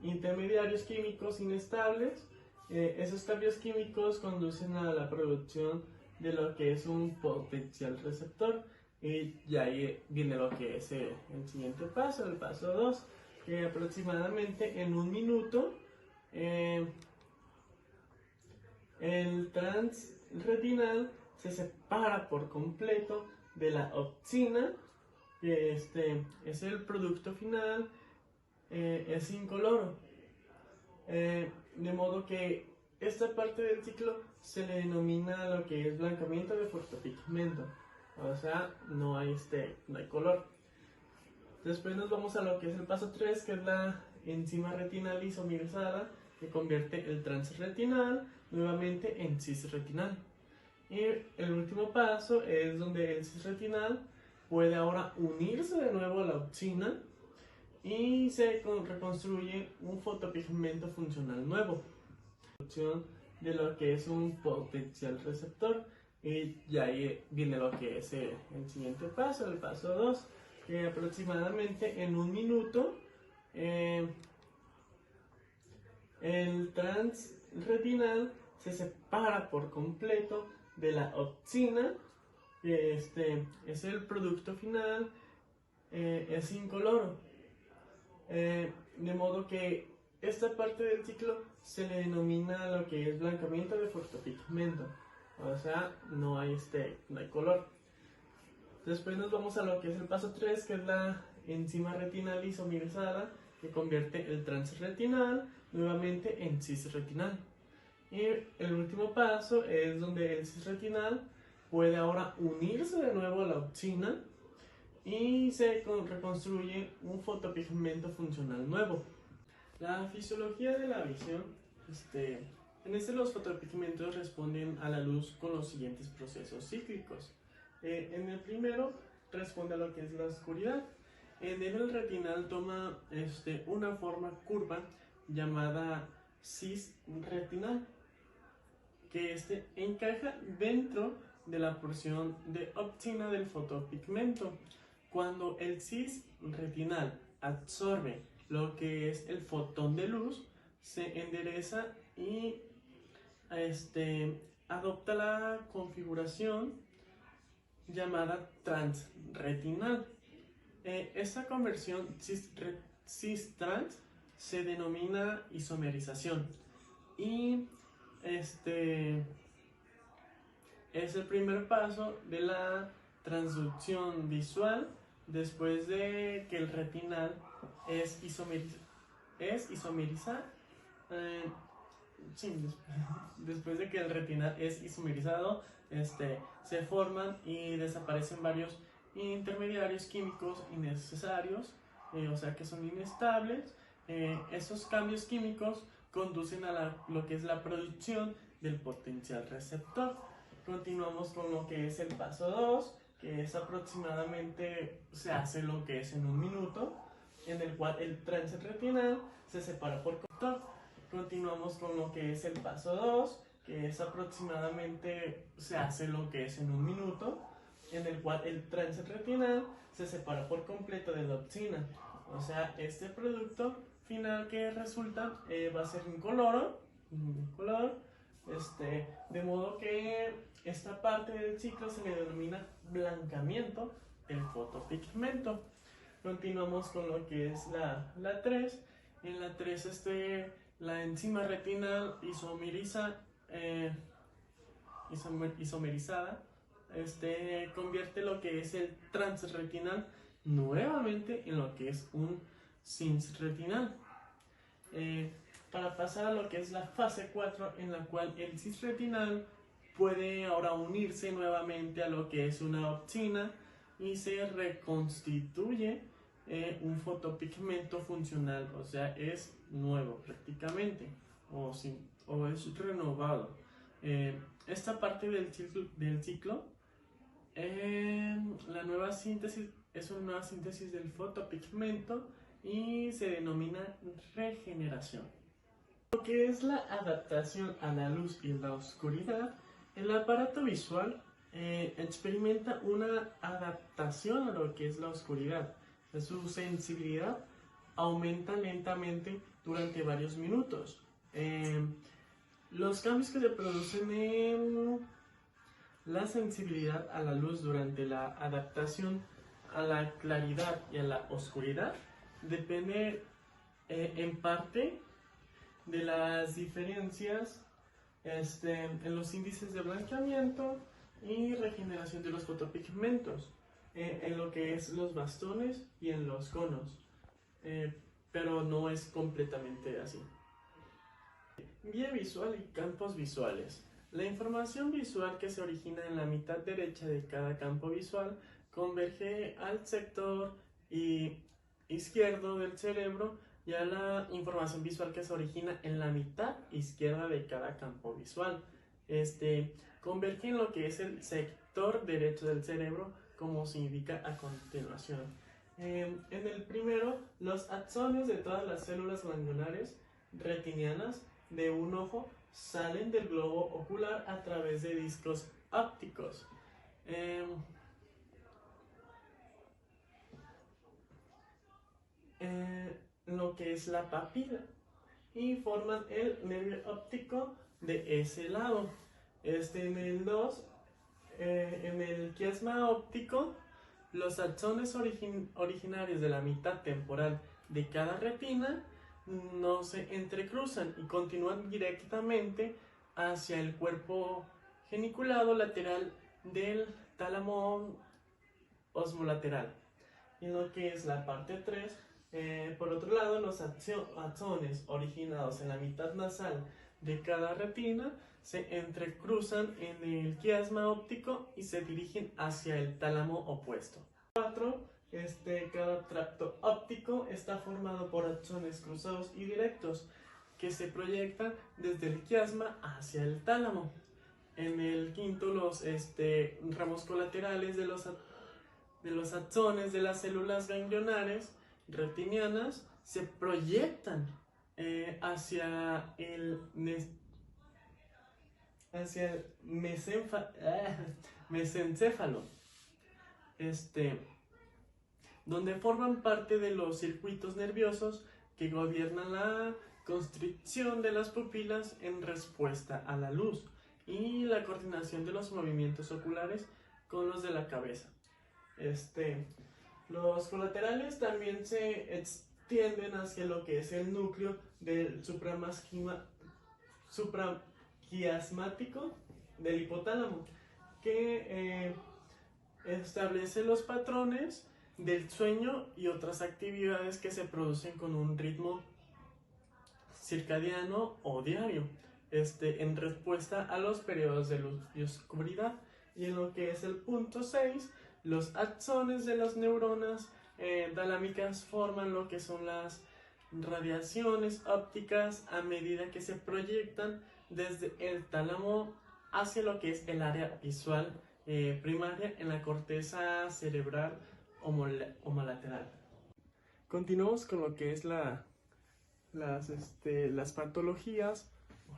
S3: intermediarios químicos inestables. Esos cambios químicos conducen a la producción de lo que es un potencial receptor. Y ahí viene lo que es el siguiente paso, el paso 2, que aproximadamente en un minuto el transretinal se separa por completo de la optina, que es el producto final, es incoloro. De modo que esta parte del ciclo se le denomina lo que es blancamiento de fotopigmento. O sea, no hay color. Después nos vamos a lo que es el paso 3, que es la enzima retinal isomerizada, que convierte el transretinal nuevamente en cisretinal. Y el último paso es donde el cisretinal puede ahora unirse de nuevo a la optina y se reconstruye un fotopigmento funcional nuevo. De lo que es un potencial receptor. Y ahí viene lo que es el siguiente paso, el paso 2, que aproximadamente en un minuto el transretinal se separa por completo de la optina, que es el producto final, es incoloro. De modo que esta parte del ciclo se le denomina lo que es blancamiento de fotopigmento. O sea, no hay color. Después nos vamos a lo que es el paso 3, que es la enzima retinal isomerizada, que convierte el transretinal nuevamente en cisretinal. Y el último paso es donde el cisretinal puede ahora unirse de nuevo a la optina y se reconstruye un fotopigmento funcional nuevo. La fisiología de la visión, los fotopigmentos responden a la luz con los siguientes procesos cíclicos. En el primero responde a lo que es la oscuridad. En el retinal toma una forma curva llamada cisretinal, que encaja dentro de la porción de optina del fotopigmento. Cuando el cisretinal absorbe lo que es el fotón de luz, se endereza y adopta la configuración llamada transretinal. Esta conversión cis-trans se denomina isomerización y es el primer paso de la transducción visual después de que el retinal es isomerizado. Sí, después de que el retinal es isomerizado, se forman y desaparecen varios intermediarios químicos innecesarios, o sea que son inestables. Esos cambios químicos conducen a lo que es la producción del potencial receptor. Continuamos con lo que es el paso 2, que es aproximadamente, se hace lo que es en un minuto, en el cual el trance retinal se separa por conector. Continuamos con lo que es el paso 2, que es aproximadamente, se hace lo que es en un minuto, en el cual el trance retinal se separa por completo de la opsina. O sea, este producto final que resulta va a ser incoloro, de modo que esta parte del ciclo se le denomina blancamiento del fotopigmento. Continuamos con lo que es la 3. En la 3 la enzima retinal isomerizada convierte lo que es el transretinal nuevamente en lo que es un cisretinal, para pasar a lo que es la fase 4, en la cual el cisretinal puede ahora unirse nuevamente a lo que es una opsina y se reconstituye un fotopigmento funcional, o sea, es nuevo prácticamente, o es renovado. Esta parte del ciclo, la nueva síntesis es una nueva síntesis del fotopigmento y se denomina regeneración. Lo que es la adaptación a la luz y la oscuridad, el aparato visual experimenta una adaptación a lo que es la oscuridad. Su sensibilidad aumenta lentamente durante varios minutos. Los cambios que se producen en la sensibilidad a la luz durante la adaptación a la claridad y a la oscuridad depende en parte de las diferencias en los índices de blanqueamiento y regeneración de los fotopigmentos, en lo que es los bastones y en los conos, pero no es completamente así. Vía visual y campos visuales. La información visual que se origina en la mitad derecha de cada campo visual converge al sector izquierdo del cerebro y a la información visual que se origina en la mitad izquierda de cada campo visual. Converge en lo que es el sector derecho del cerebro, como se indica a continuación. En el primero, los axones de todas las células ganglionares retinianas de un ojo salen del globo ocular a través de discos ópticos. Lo que es la papila, y forman el nervio óptico de ese lado. En el 2, en el quiasma óptico, los axones originarios de la mitad temporal de cada retina no se entrecruzan y continúan directamente hacia el cuerpo geniculado lateral del tálamo osmolateral. Y lo que es la parte 3, por otro lado, los axones originados en la mitad nasal de cada retina se entrecruzan en el quiasma óptico y se dirigen hacia el tálamo opuesto. 4. Cada tracto óptico está formado por axones cruzados y directos que se proyectan desde el quiasma hacia el tálamo. En el quinto, los ramos colaterales de los axones de las células ganglionares retinianas se proyectan hacia el mesencéfalo, donde forman parte de los circuitos nerviosos que gobiernan la constricción de las pupilas en respuesta a la luz y la coordinación de los movimientos oculares con los de la cabeza. Los colaterales también se extienden hacia lo que es el núcleo del quiasmático del hipotálamo, que establece los patrones del sueño y otras actividades que se producen con un ritmo circadiano o diario, en respuesta a los periodos de luz y oscuridad. Y en lo que es el punto 6, los axones de las neuronas talámicas forman lo que son las radiaciones ópticas a medida que se proyectan desde el tálamo hacia lo que es el área visual primaria en la corteza cerebral homolateral. Continuamos con lo que es las patologías.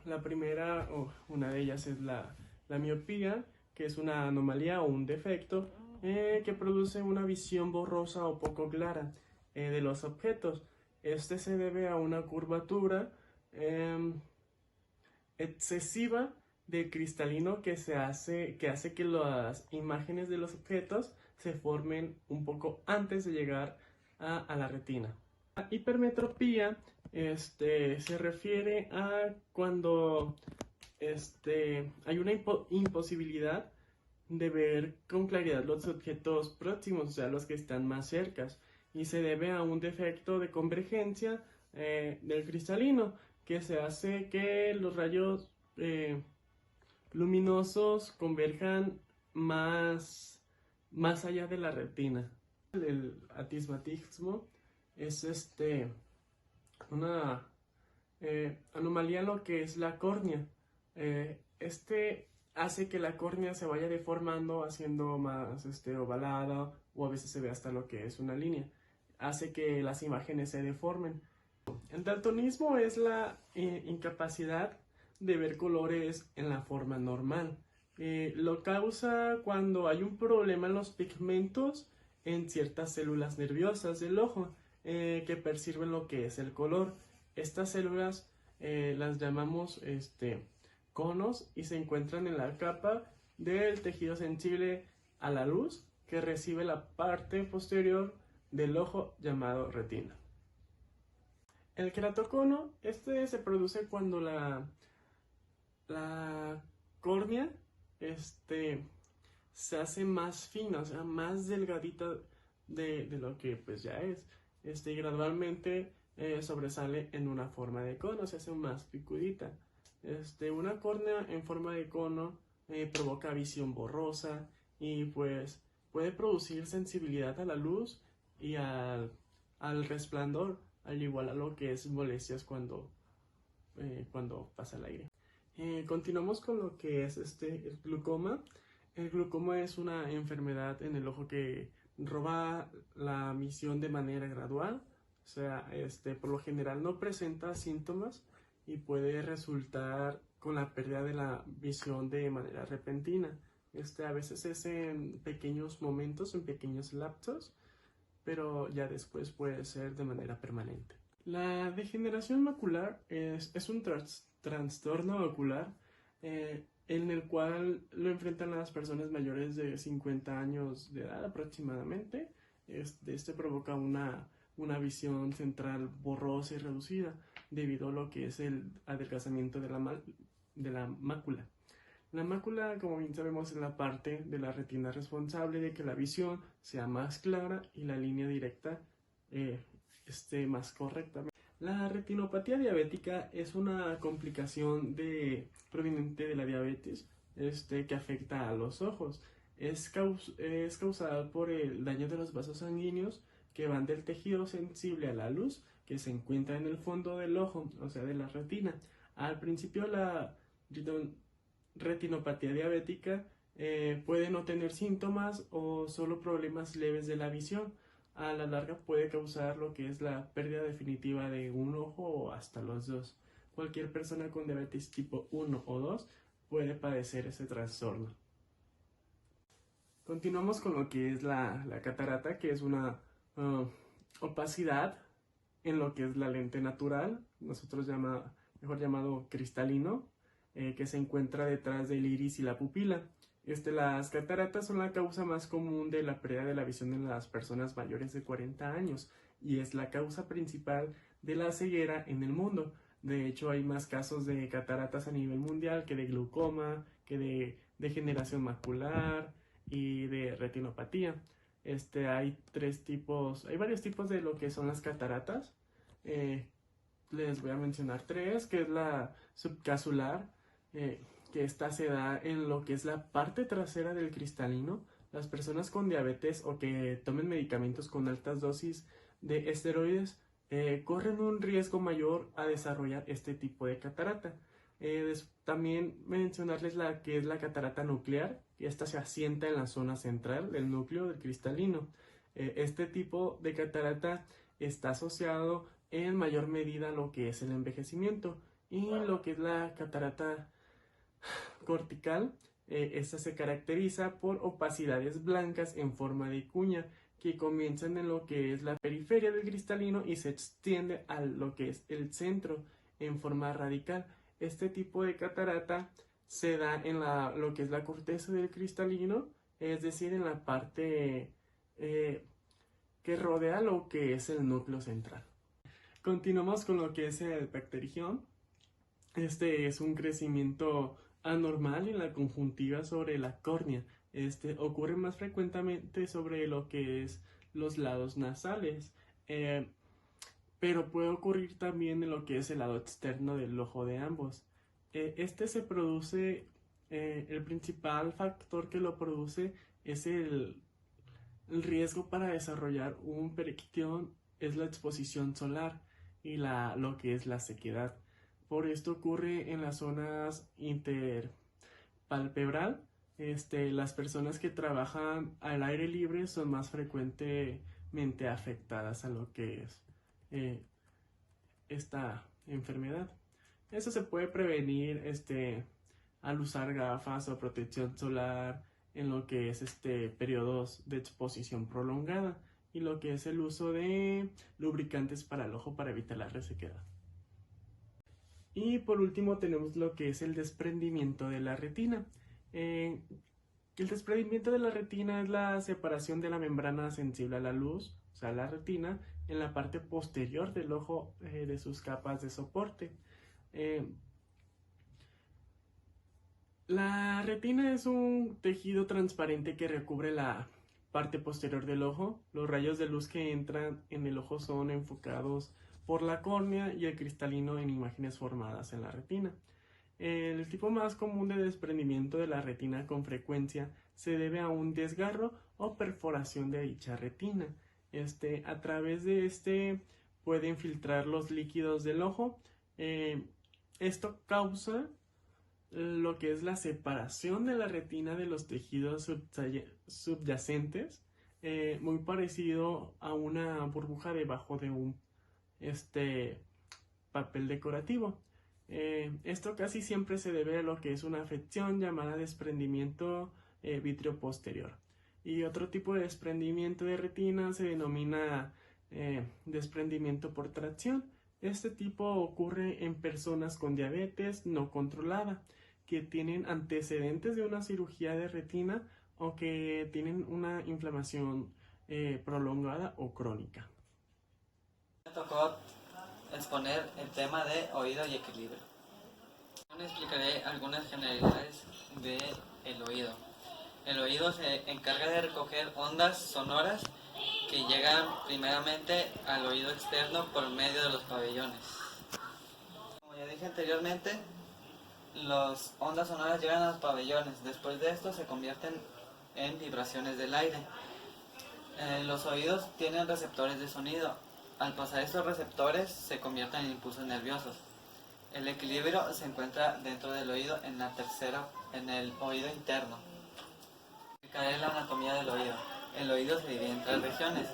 S3: La primera, una de ellas es la miopía, que es una anomalía o un defecto que produce una visión borrosa o poco clara de los objetos. Este se debe a una curvatura excesiva del cristalino que hace que las imágenes de los objetos se formen un poco antes de llegar a la retina. La hipermetropía se refiere a cuando hay una imposibilidad de ver con claridad los objetos próximos, o sea, los que están más cercas, y se debe a un defecto de convergencia del cristalino, que se hace que los rayos luminosos converjan más allá de la retina. El astigmatismo es una anomalía en lo que es la córnea. Hace que la córnea se vaya deformando, haciendo más ovalada, o a veces se ve hasta lo que es una línea. Hace que las imágenes se deformen. El daltonismo es la incapacidad de ver colores en la forma normal. Lo causa cuando hay un problema en los pigmentos en ciertas células nerviosas del ojo que perciben lo que es el color. Estas células las llamamos conos y se encuentran en la capa del tejido sensible a la luz que recibe la parte posterior del ojo llamado retina. El queratocono, se produce cuando la córnea se hace más fina, o sea, más delgadita de lo que pues ya es. Y gradualmente sobresale en una forma de cono, se hace más picudita. Una córnea en forma de cono provoca visión borrosa y pues puede producir sensibilidad a la luz y al resplandor, al igual a lo que es molestias cuando pasa el aire. Continuamos con lo que es el glaucoma. El glaucoma es una enfermedad en el ojo que roba la visión de manera gradual, o sea, por lo general no presenta síntomas y puede resultar con la pérdida de la visión de manera repentina. A veces es en pequeños momentos, en pequeños lapsos, pero ya después puede ser de manera permanente. La degeneración macular es un trastorno ocular en el cual lo enfrentan las personas mayores de 50 años de edad aproximadamente. Provoca una visión central borrosa y reducida debido a lo que es el adelgazamiento de la mácula. La mácula, como bien sabemos, es la parte de la retina responsable de que la visión sea más clara y la línea directa esté más correcta. La retinopatía diabética es una complicación proveniente de la diabetes que afecta a los ojos. Es causada por el daño de los vasos sanguíneos que van del tejido sensible a la luz que se encuentra en el fondo del ojo, o sea, de la retina. Al principio la retinopatía diabética puede no tener síntomas o solo problemas leves de la visión. A la larga puede causar lo que es la pérdida definitiva de un ojo o hasta los dos. Cualquier persona con diabetes tipo 1 o 2 puede padecer ese trastorno. Continuamos con lo que es la catarata, que es una opacidad en lo que es la lente natural, nosotros mejor llamado cristalino, que se encuentra detrás del iris y la pupila. Las cataratas son la causa más común de la pérdida de la visión en las personas mayores de 40 años y es la causa principal de la ceguera en el mundo.
S4: De hecho, hay más casos de cataratas a nivel mundial que de glaucoma, que de degeneración macular y de retinopatía. Hay varios tipos de lo que son las cataratas. Eh, Les voy a mencionar tres, que es la subcasular, que esta se da en lo que es la parte trasera del cristalino. Las personas con diabetes o que tomen medicamentos con altas dosis de esteroides corren un riesgo mayor a desarrollar este tipo de catarata. También mencionarles la que es la catarata nuclear, y esta se asienta en la zona central del núcleo del cristalino. Este tipo de catarata está asociado en mayor medida a lo que es el envejecimiento, y lo que es la catarata cortical. Esta se caracteriza por opacidades blancas en forma de cuña que comienzan en lo que es la periferia del cristalino y se extiende a lo que es el centro en forma radical. Este tipo de catarata se da en lo que es la corteza del cristalino, es decir, en la parte que rodea lo que es el núcleo central. Continuamos con lo que es el bacterigión. Este es un crecimiento anormal en la conjuntiva sobre la córnea. Ocurre más frecuentemente sobre lo que es los lados nasales, pero puede ocurrir también en lo que es el lado externo del ojo de ambos. Se produce, el principal factor que lo produce es el riesgo para desarrollar un periquitión, es la exposición solar y lo que es la sequedad. Por esto ocurre en las zonas interpalpebral. Las personas que trabajan al aire libre son más frecuentemente afectadas a lo que es esta enfermedad. Eso se puede prevenir al usar gafas o protección solar en lo que es periodos de exposición prolongada, y lo que es el uso de lubricantes para el ojo para evitar la resequedad. Y por último tenemos lo que es el desprendimiento de la retina. El desprendimiento de la retina es la separación de la membrana sensible a la luz, o sea, la retina, en la parte posterior del ojo de sus capas de soporte. La retina es un tejido transparente que recubre la parte posterior del ojo. Los rayos de luz que entran en el ojo son enfocados por la córnea y el cristalino en imágenes formadas en la retina. El tipo más común de desprendimiento de la retina con frecuencia se debe a un desgarro o perforación de dicha retina. A través de puede infiltrar los líquidos del ojo. Esto causa lo que es la separación de la retina de los tejidos subyacentes, muy parecido a una burbuja debajo de un papel decorativo. Esto casi siempre se debe a lo que es una afección llamada desprendimiento vítreo posterior. Y otro tipo de desprendimiento de retina se denomina desprendimiento por tracción. Este tipo ocurre en personas con diabetes no controlada, que tienen antecedentes de una cirugía de retina o que tienen una inflamación prolongada o crónica.
S5: Me tocó exponer el tema de oído y equilibrio. Ahora explicaré algunas generalidades del oído. El oído se encarga de recoger ondas sonoras que llegan primeramente al oído externo por medio de los pabellones. Como ya dije anteriormente, las ondas sonoras llegan a los pabellones. Después de esto se convierten en vibraciones del aire. Los oídos tienen receptores de sonido. Al pasar estos receptores se convierten en impulsos nerviosos. El equilibrio se encuentra dentro del oído en el oído interno. Explicaré la anatomía del oído. El oído se divide en 3 regiones.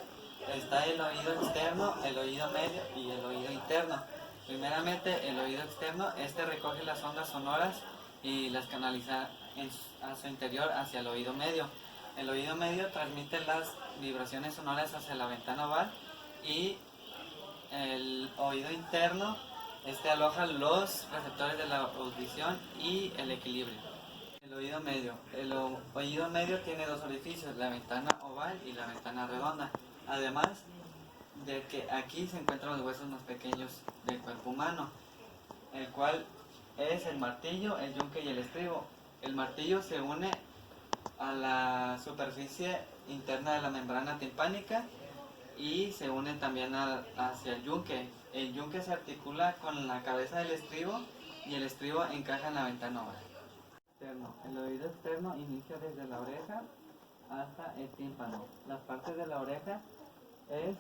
S5: Está el oído externo, el oído medio y el oído interno. Primeramente, el oído externo, recoge las ondas sonoras y las canaliza a su interior hacia el oído medio. El oído medio transmite las vibraciones sonoras hacia la ventana oval, y el oído interno aloja los receptores de la audición y el equilibrio. El oído medio. El oído medio tiene 2 orificios, la ventana oval y la ventana redonda. Además de que aquí se encuentran los huesos más pequeños del cuerpo humano. el cual es el martillo, el yunque y el estribo. El martillo se une a la superficie interna de la membrana timpánica y se une también hacia el yunque. El yunque se articula con la cabeza del estribo y el estribo encaja en la ventana oval. El oído externo inicia desde la oreja hasta el tímpano. Las partes de la oreja es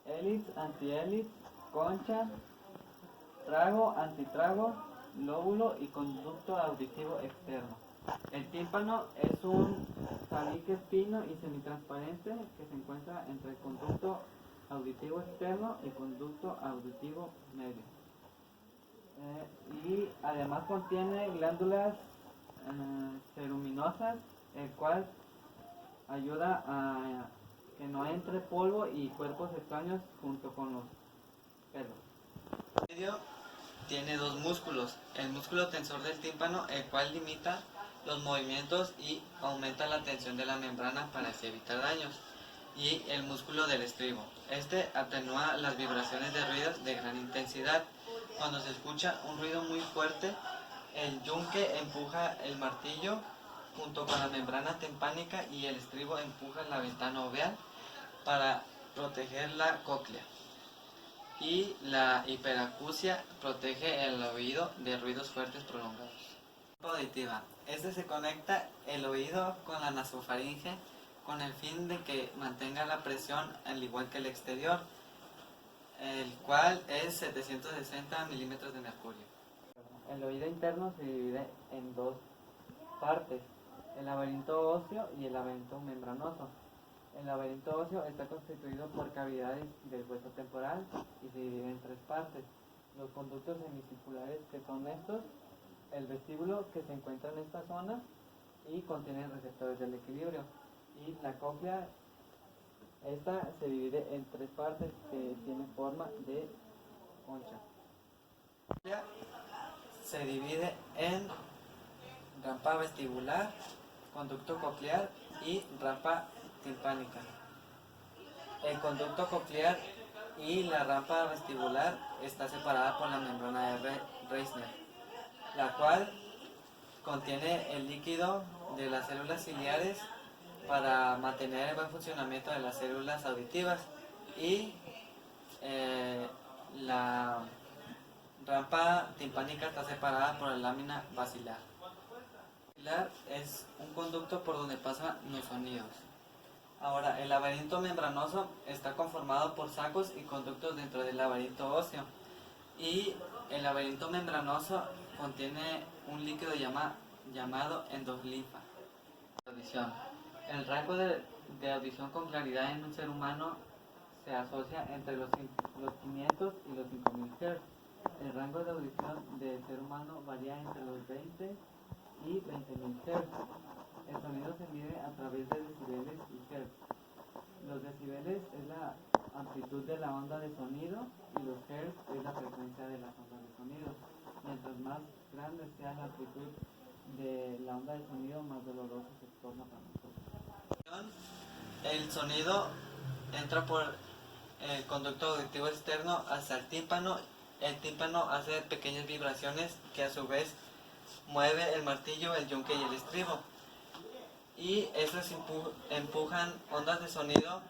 S5: hélice, antihélice, concha, trago, antitrago, lóbulo y conducto auditivo externo. El tímpano es un tabique fino y semitransparente que se encuentra entre el conducto auditivo externo y conducto auditivo medio. Y además contiene glándulas ceruminosas, el cual ayuda a que no entre polvo y cuerpos extraños junto con los pelos. El medio tiene dos músculos, el músculo tensor del tímpano, el cual limita los movimientos y aumenta la tensión de la membrana para así evitar daños, y el músculo del estribo. Este atenúa las vibraciones de ruidos de gran intensidad. Cuando se escucha un ruido muy fuerte, el yunque empuja el martillo junto con la membrana timpánica y el estribo empuja la ventana oval para proteger la cóclea. Y la hiperacusia protege el oído de ruidos fuertes prolongados. Auditiva. Este se conecta el oído con la nasofaringe con el fin de que mantenga la presión al igual que el exterior, el cual es 760 milímetros de mercurio. El oído interno se divide en dos partes, el laberinto óseo y el laberinto membranoso. El laberinto óseo está constituido por cavidades del hueso temporal y se divide en tres partes. Los conductos semicirculares, que son estos, el vestíbulo, que se encuentra en esta zona y contiene receptores del equilibrio, y la cóclea, esta se divide en tres partes que tienen forma de concha. La cóclea se divide en rampa vestibular, conducto coclear y rampa timpánica. El conducto coclear y la rampa vestibular está separada por la membrana de Reissner, la cual contiene el líquido de las células ciliares para mantener el buen funcionamiento de las células auditivas, y la rampa timpánica está separada por la lámina basilar. El basilar es un conducto por donde pasan los sonidos. Ahora, el laberinto membranoso está conformado por sacos y conductos dentro del laberinto óseo, y el laberinto membranoso contiene un líquido llamado endoslinfa. Audición. El rango de audición con claridad en un ser humano se asocia entre los 500 y los 5000 Hz. El rango de audición del ser humano varía entre los 20 y 20.000 Hz. El sonido se mide a través de decibeles y Hz. Los decibeles es la amplitud de la onda de sonido y los Hz es la frecuencia de las ondas de sonido. Mientras más grande sea la amplitud de la onda de sonido, más doloroso se torna para nosotros. El sonido entra por el conducto auditivo externo hacia el tímpano. El tímpano hace pequeñas vibraciones que a su vez mueve el martillo, el yunque y el estribo. Y estos empujan ondas de sonido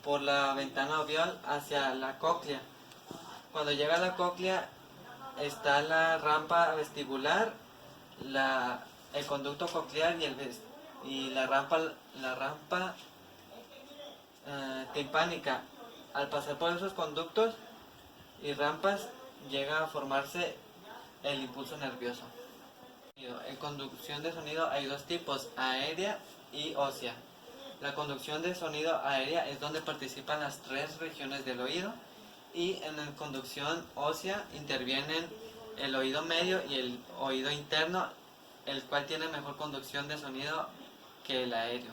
S5: por la ventana oval hacia la cóclea. Cuando llega a la cóclea está la rampa vestibular, el conducto coclear y la rampa timpánica. Al pasar por esos conductos y rampas llega a formarse el impulso nervioso. En conducción de sonido hay dos tipos, aérea y ósea. La conducción de sonido aérea es donde participan las tres regiones del oído, y en la conducción ósea intervienen el oído medio y el oído interno, el cual tiene mejor conducción de sonido que el aéreo.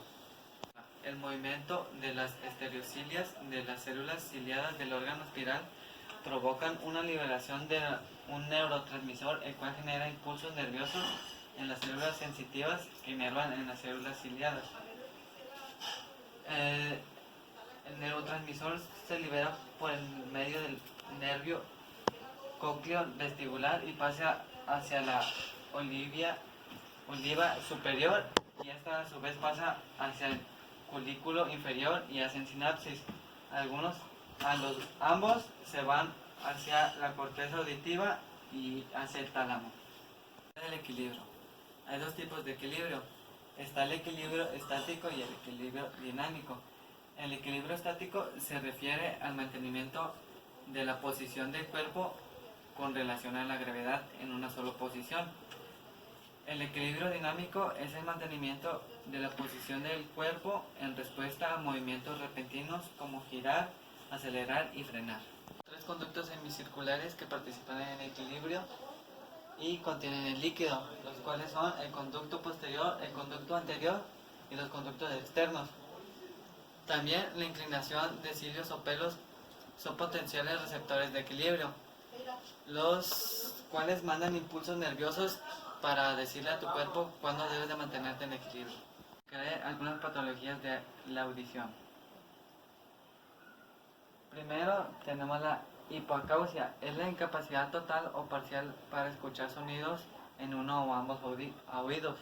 S5: El movimiento de las estereocilias de las células ciliadas del órgano espiral provocan una liberación de un neurotransmisor, el cual genera impulsos nerviosos en las células sensitivas que inervan en las células ciliadas. El neurotransmisor se libera por el medio del nervio cócleo vestibular y pase hacia la oliva superior, y esta a su vez pasa hacia el culículo inferior y hacen sinapsis. Ambos se van hacia la corteza auditiva y hacia el tálamo. El equilibrio. Hay dos tipos de equilibrio. Está el equilibrio estático y el equilibrio dinámico. El equilibrio estático se refiere al mantenimiento de la posición del cuerpo con relación a la gravedad en una sola posición. El equilibrio dinámico es el mantenimiento de la posición del cuerpo en respuesta a movimientos repentinos como girar, acelerar y frenar. Tres conductos semicirculares que participan en el equilibrio y contienen el líquido, los cuales son el conducto posterior, el conducto anterior y los conductos externos. También la inclinación de cilios o pelos son potenciales receptores de equilibrio, los cuales mandan impulsos nerviosos para decirle a tu cuerpo cuándo debes de mantenerte en equilibrio. Algunas patologías de la audición. Primero tenemos la hipoacousia, es la incapacidad total o parcial para escuchar sonidos en uno o ambos oídos.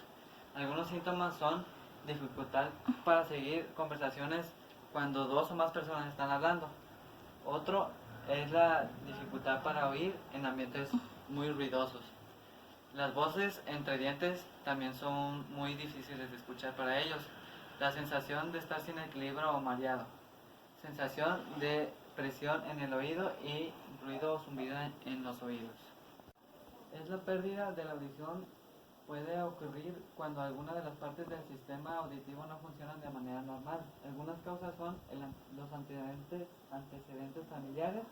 S5: Algunos síntomas son dificultad para seguir conversaciones cuando dos o más personas están hablando. Otro es la dificultad para oír en ambientes muy ruidosos. Las voces entre dientes también son muy difíciles de escuchar para ellos. La sensación de estar sin equilibrio o mareado. Sensación de presión en el oído y ruido o zumbido en los oídos. Es la pérdida de la audición. Puede ocurrir cuando alguna de las partes del sistema auditivo no funcionan de manera normal. Algunas causas son los antecedentes familiares,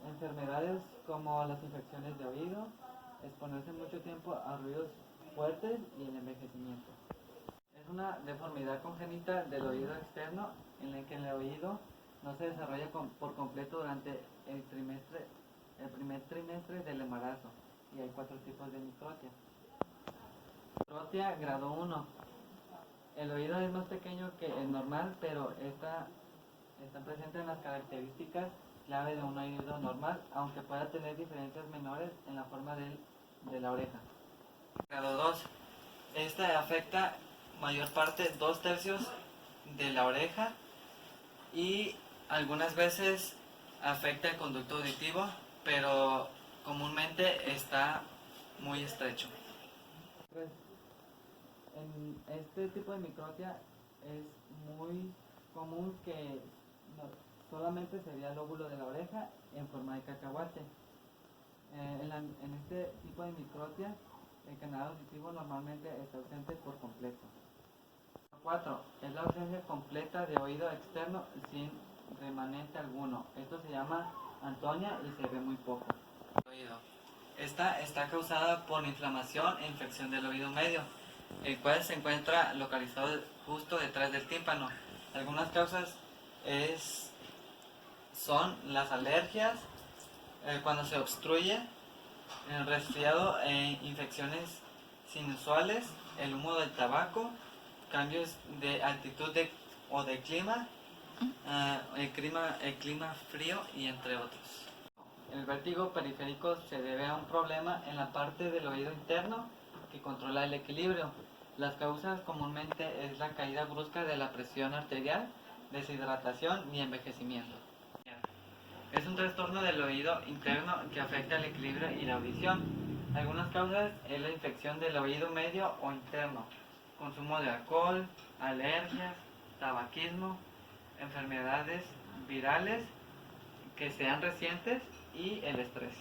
S5: enfermedades como las infecciones de oído, exponerse mucho tiempo a ruidos fuertes y el envejecimiento. Es una deformidad congénita del oído externo en la que el oído no se desarrolla por completo durante el primer trimestre del embarazo, y hay 4 tipos de microtia. Microtia grado 1. El oído es más pequeño que el normal, pero está presente en las características clave de un oído normal, aunque pueda tener diferencias menores en la forma de la oreja. Grado 2. Esta afecta mayor parte, 2/3 de la oreja, y algunas veces afecta el conducto auditivo, pero comúnmente está muy estrecho. Pues, en este tipo de microtia es muy común que solamente se vea el lóbulo de la oreja en forma de cacahuate. En este tipo de microtia, el canal auditivo normalmente está ausente por completo. 4. Es la ausencia completa de oído externo sin remanente alguno. Esto se llama antonia y se ve muy poco. Oído. Esta está causada por inflamación e infección del oído medio, el cual se encuentra localizado justo detrás del tímpano. Algunas causas son las alergias, cuando se obstruye, el resfriado e infecciones sinusuales, el humo del tabaco, cambios de altitud o de clima, el clima frío, y entre otros. El vértigo periférico se debe a un problema en la parte del oído interno que controla el equilibrio. Las causas comúnmente es la caída brusca de la presión arterial, deshidratación y envejecimiento. Es un trastorno del oído interno que afecta el equilibrio y la audición. Algunas causas es la infección del oído medio o interno, consumo de alcohol, alergias, tabaquismo, enfermedades virales que sean recientes y el estrés.